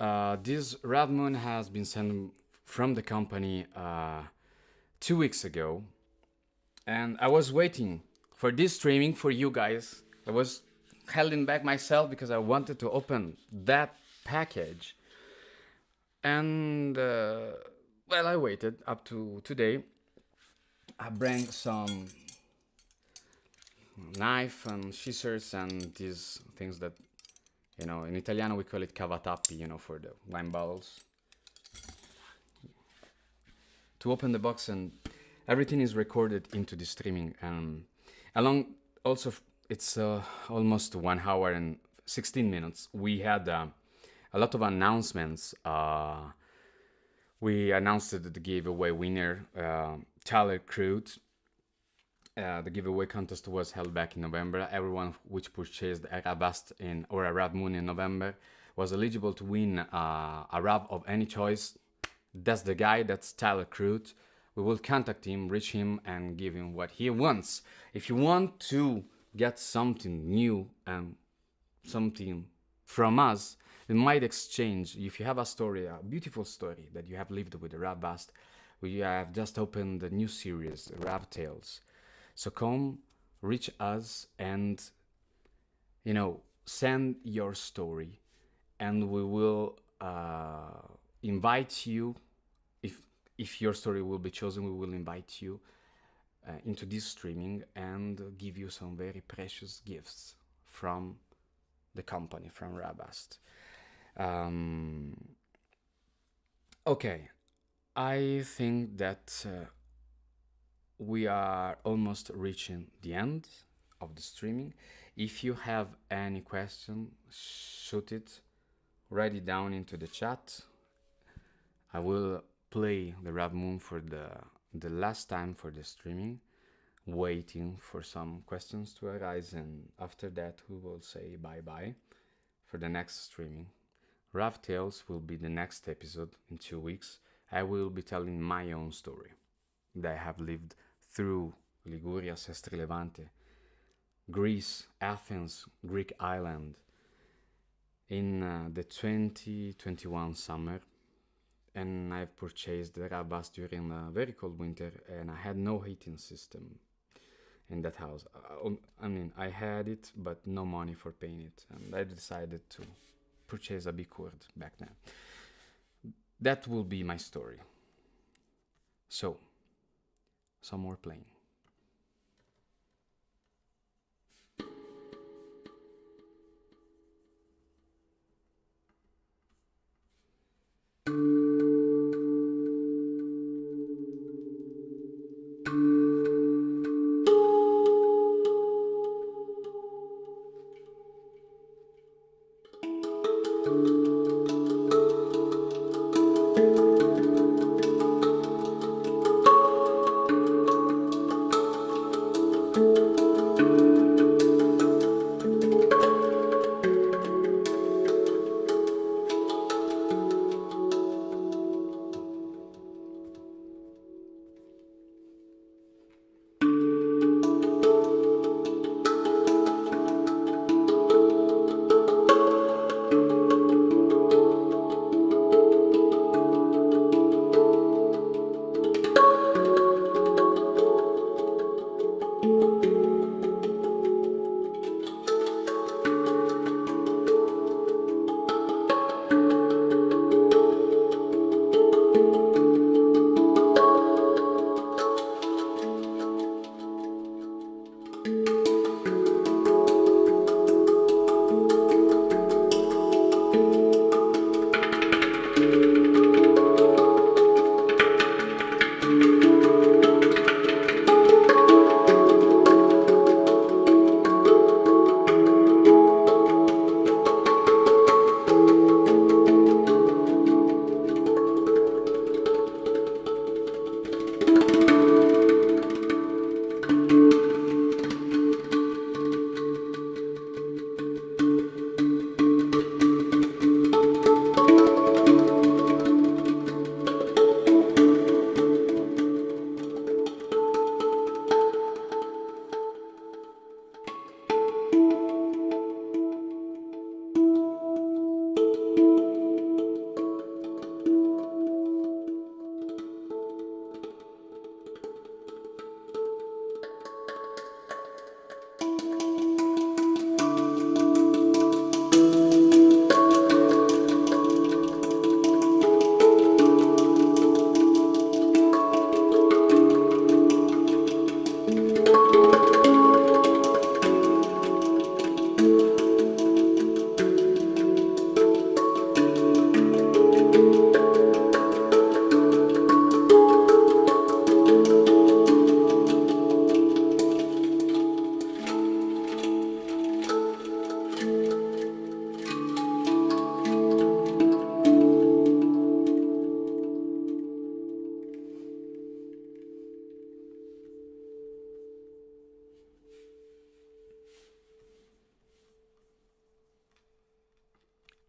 this Rav Moon has been sent from the company 2 weeks ago, and I was waiting for this streaming for you guys. I was holding back myself because I wanted to open that package, and well, I waited up to today. I bring some knife and scissors and these things that, you know, in Italiano we call it cavatappi, you know, for the wine bottles, to open the box, and everything is recorded into the streaming. And along also it's almost 1 hour and 16 minutes. We had a lot of announcements. We announced the giveaway winner, Tyler Crute. The giveaway contest was held back in November. Everyone which purchased a ravvast or a RAV MOON in November was eligible to win a RAV of any choice. That's the guy, that's Tyler Crute. We will contact him, reach him, and give him what he wants. If you want to get something new and something from us, We might exchange, if you have a story, a beautiful story that you have lived with the Rav Vast. We have just opened a new series, Rav Tales. So come, reach us, and send your story, and we will invite you. If your story will be chosen, we will invite you into this streaming and give you some very precious gifts from the company, from Rav Vast. Okay, I think that we are almost reaching the end of the streaming. If you have any question, shoot it, write it down into the chat. I will play the Rav Moon for the last time for the streaming, waiting for some questions to arise, and after that we will say bye-bye for the next streaming. Rav Tales will be the next episode in 2 weeks. I will be telling my own story that I have lived through Liguria, Sestri Levante, Greece, Athens, Greek island in the 2021 summer. And I've purchased the Rav Vast during a very cold winter, and I had no heating system in that house. I mean, I had it, but no money for paying it, and I decided to purchase a big cord back then. That will be my story. So, some more playing.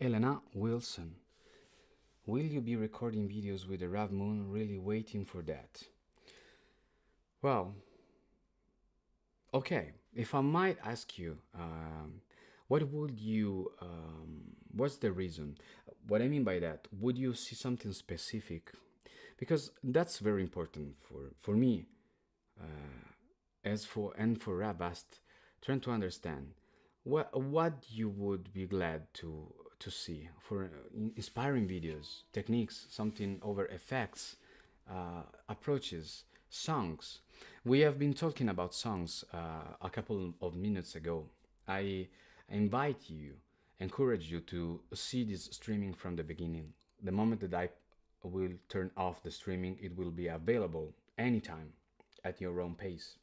Elena Wilson. Will you be recording videos with the Rav Moon? Really waiting for that. Well, okay, if I might ask you, what would you, what's the reason? What I mean by that, would you see something specific? Because that's very important for me, as for and for Rav Vast, trying to understand what you would be glad to see for inspiring videos, techniques, something over effects, approaches, songs. We have been talking about songs a couple of minutes ago. I invite you, encourage you to see this streaming from the beginning. The moment that I will turn off the streaming, it will be available anytime at your own pace.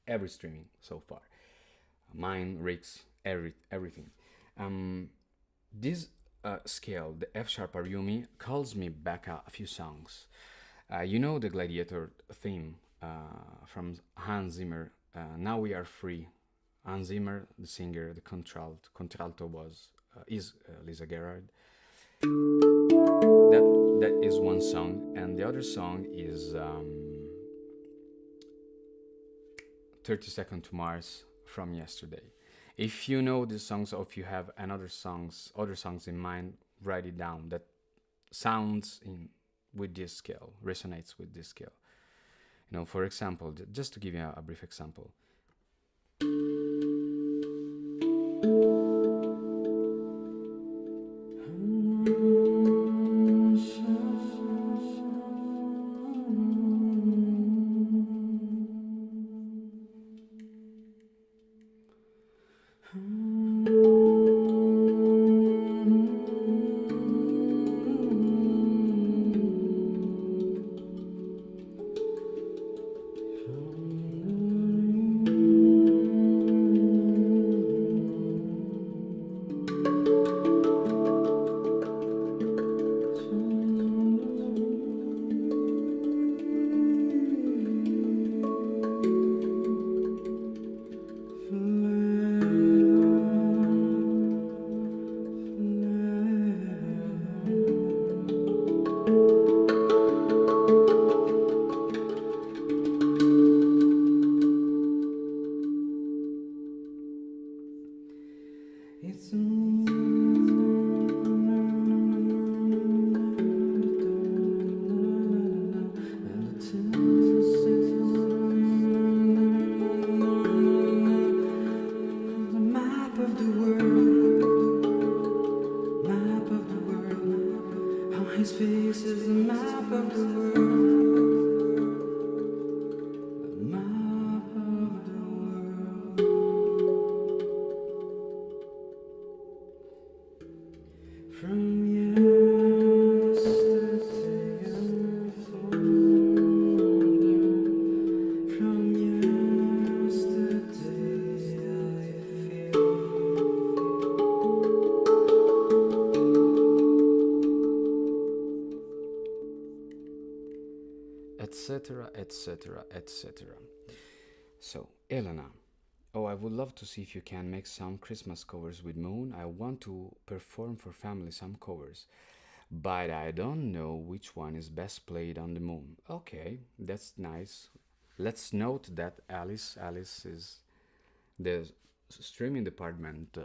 Every streaming so far, mine, Rick's, everything. This scale, the F sharp Ariumi, calls me back a few songs. You know the Gladiator theme from Hans Zimmer. Now We Are Free. Hans Zimmer, the singer, the contralto was is Lisa Gerrard. That is one song, and the other song is 30 Seconds to Mars from Yesterday. If you know these songs, or if you have other songs in mind, write it down. That sounds with this scale, resonates with this scale. You know, for example, just to give you a brief example. Etc., etc., etc. So, Elena, oh, I would love to see if you can make some Christmas covers with Moon. I want to perform for family some covers, but I don't know which one is best played on the Moon. Okay, that's nice. Let's note that Alice is the streaming department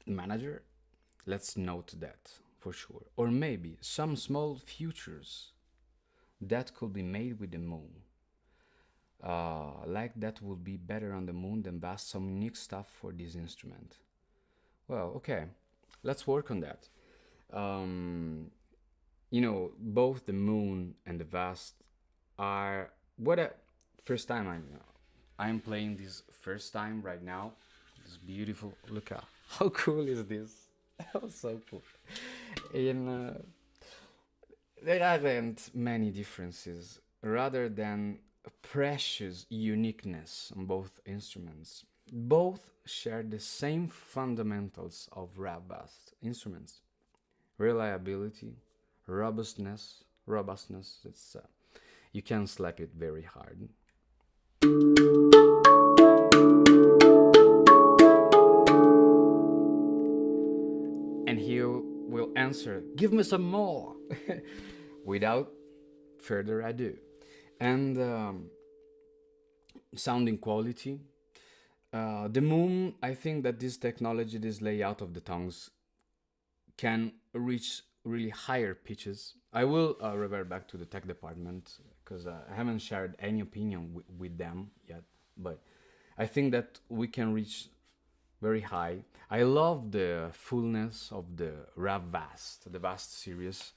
manager. Let's note that for sure. Or maybe some small futures that could be made with the Moon. Like that would be better on the Moon than Vast, some unique stuff for this instrument. Well, okay, let's work on that. You know, both the Moon and the Vast are first time I'm playing this first time right now. It's beautiful. Look how cool is this? That was so cool. And there aren't many differences, rather than precious uniqueness on both instruments. Both share the same fundamentals of Rav Vast instruments: reliability, robustness. It's you can slap it very hard. And he will answer, "Give me some more," without further ado. And sounding quality, The Moon, I think that this technology, this layout of the tongues, can reach really higher pitches. I will revert back to the tech department because I haven't shared any opinion with them yet, but I think that we can reach very high. I love the fullness of the Rav Vast, the Vast series.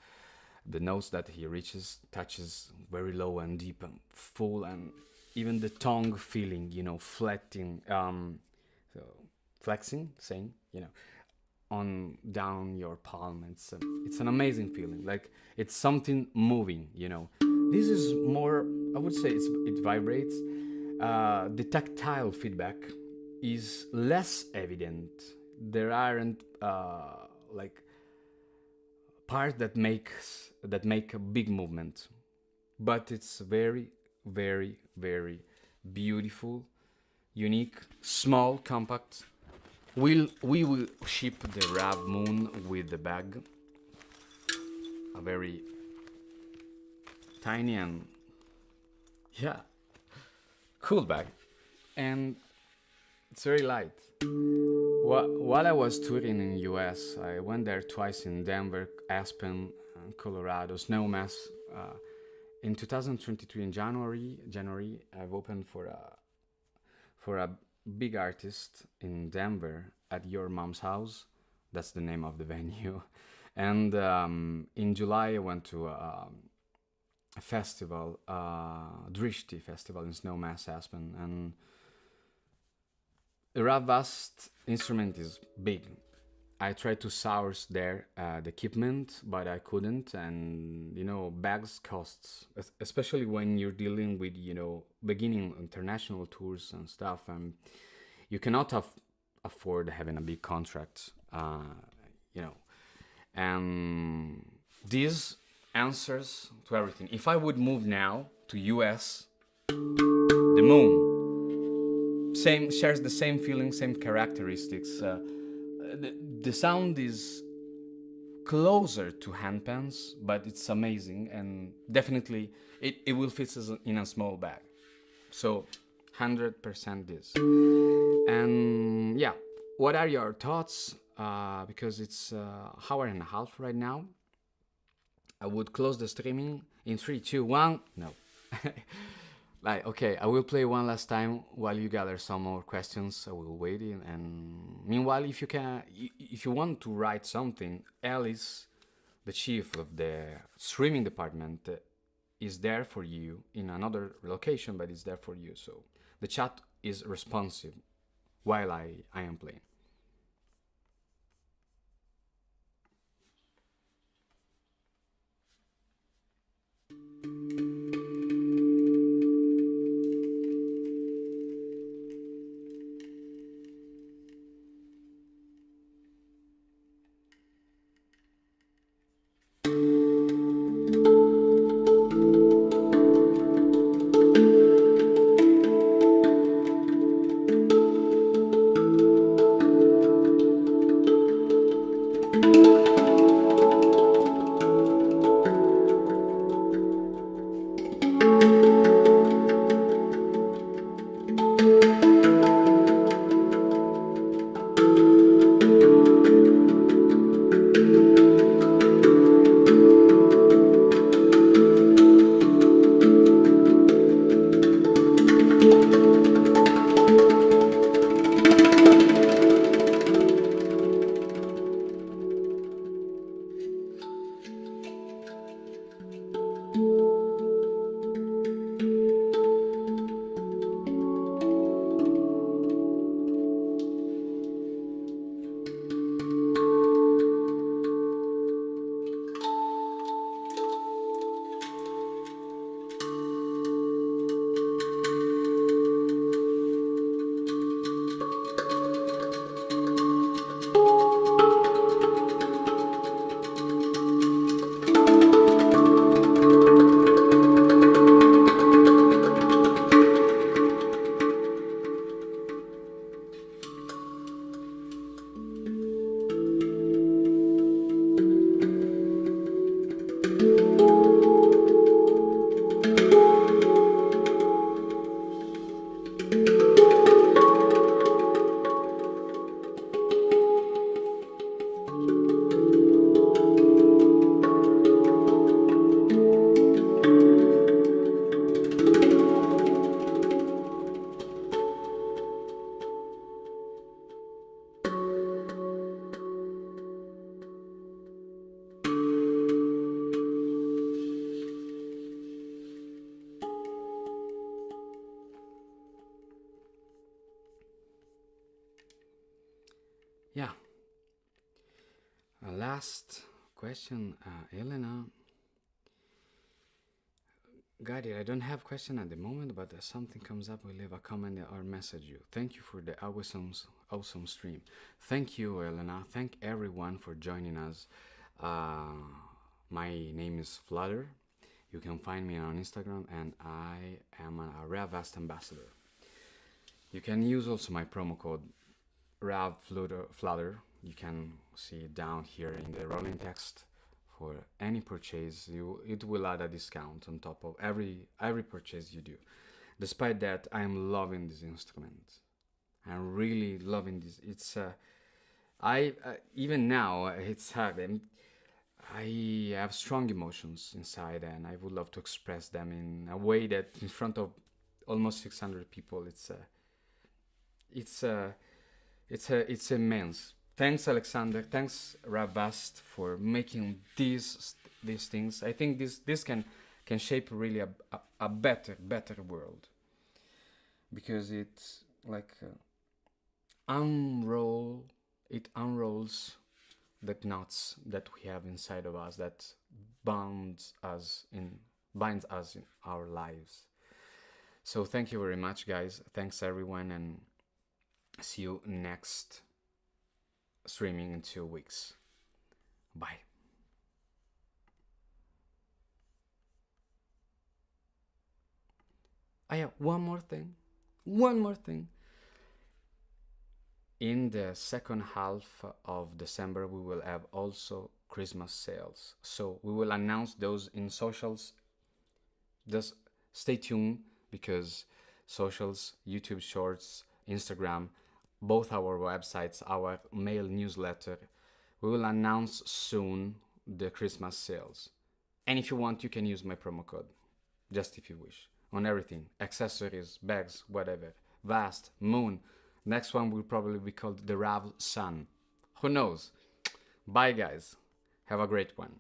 The notes that he reaches, touches very low and deep and full, and even the tongue feeling, flatting, so flexing, saying, on down your palm. It's an amazing feeling. Like it's something moving. This is more. I would say it vibrates. The tactile feedback is less evident. There aren't like parts that make a big movement, but it's very, very, very beautiful, unique, small, compact. We will ship the RAV Moon with the bag, a very tiny and cool bag, and it's very light. While I was touring in US, I went there twice in Denver, Aspen, and Colorado, Snowmass. In 2023, in January, I've opened for a big artist in Denver at Your Mom's House. That's the name of the venue. And in July, I went to a festival, Drishti Festival in Snowmass, Aspen, and the Rav Vast instrument is big. I tried to source there the equipment, but I couldn't. And bags costs, especially when you're dealing with beginning international tours and stuff, and you cannot afford having a big contract. And these answers to everything. If I would move now to US, the Moon shares the same feeling, same characteristics. The sound is closer to handpans, but it's amazing, and definitely it will fit in a small bag. So 100% this. And what are your thoughts? Because it's an hour and a half right now. I would close the streaming in 3, 2, 1. No. Okay, I will play one last time while you gather some more questions. I will wait in, and meanwhile, if you want to write something, Alice, the chief of the streaming department, is there for you in another location, but it's there for you. So the chat is responsive while I am playing. last question, Elena. Got it. I don't have question at the moment, but if something comes up, we'll leave a comment or message you. Thank you for the awesome stream. Thank you, Elena. Thank everyone for joining us. My name is Flutur. You can find me on Instagram, and I am a Rav Vast ambassador. You can use also my promo code Rav Flutur. You can see it down here in the rolling text. For any purchase, it will add a discount on top of every purchase you do. Despite that, I am loving this instrument. I'm really loving this. It's even now it's hard. I have strong emotions inside, and I would love to express them in a way that, in front of almost 600 people, it's immense. Thanks, Alexander. Thanks, Rav Vast, for making these things. I think this can shape really a better world, because it's like it unrolls the knots that we have inside of us, that binds us in our lives. So thank you very much, guys. Thanks everyone, and see you next streaming in 2 weeks. Bye. I have one more thing. In the second half of December, we will have also Christmas sales. So we will announce those in socials. Just stay tuned, because socials, YouTube Shorts, Instagram, both our websites, our mail newsletter, we will announce soon the Christmas sales. And if you want, you can use my promo code, just if you wish, on everything, accessories, bags, whatever. Vast, Moon. Next one will probably be called the Rav Sun. Who knows? Bye, guys. Have a great one.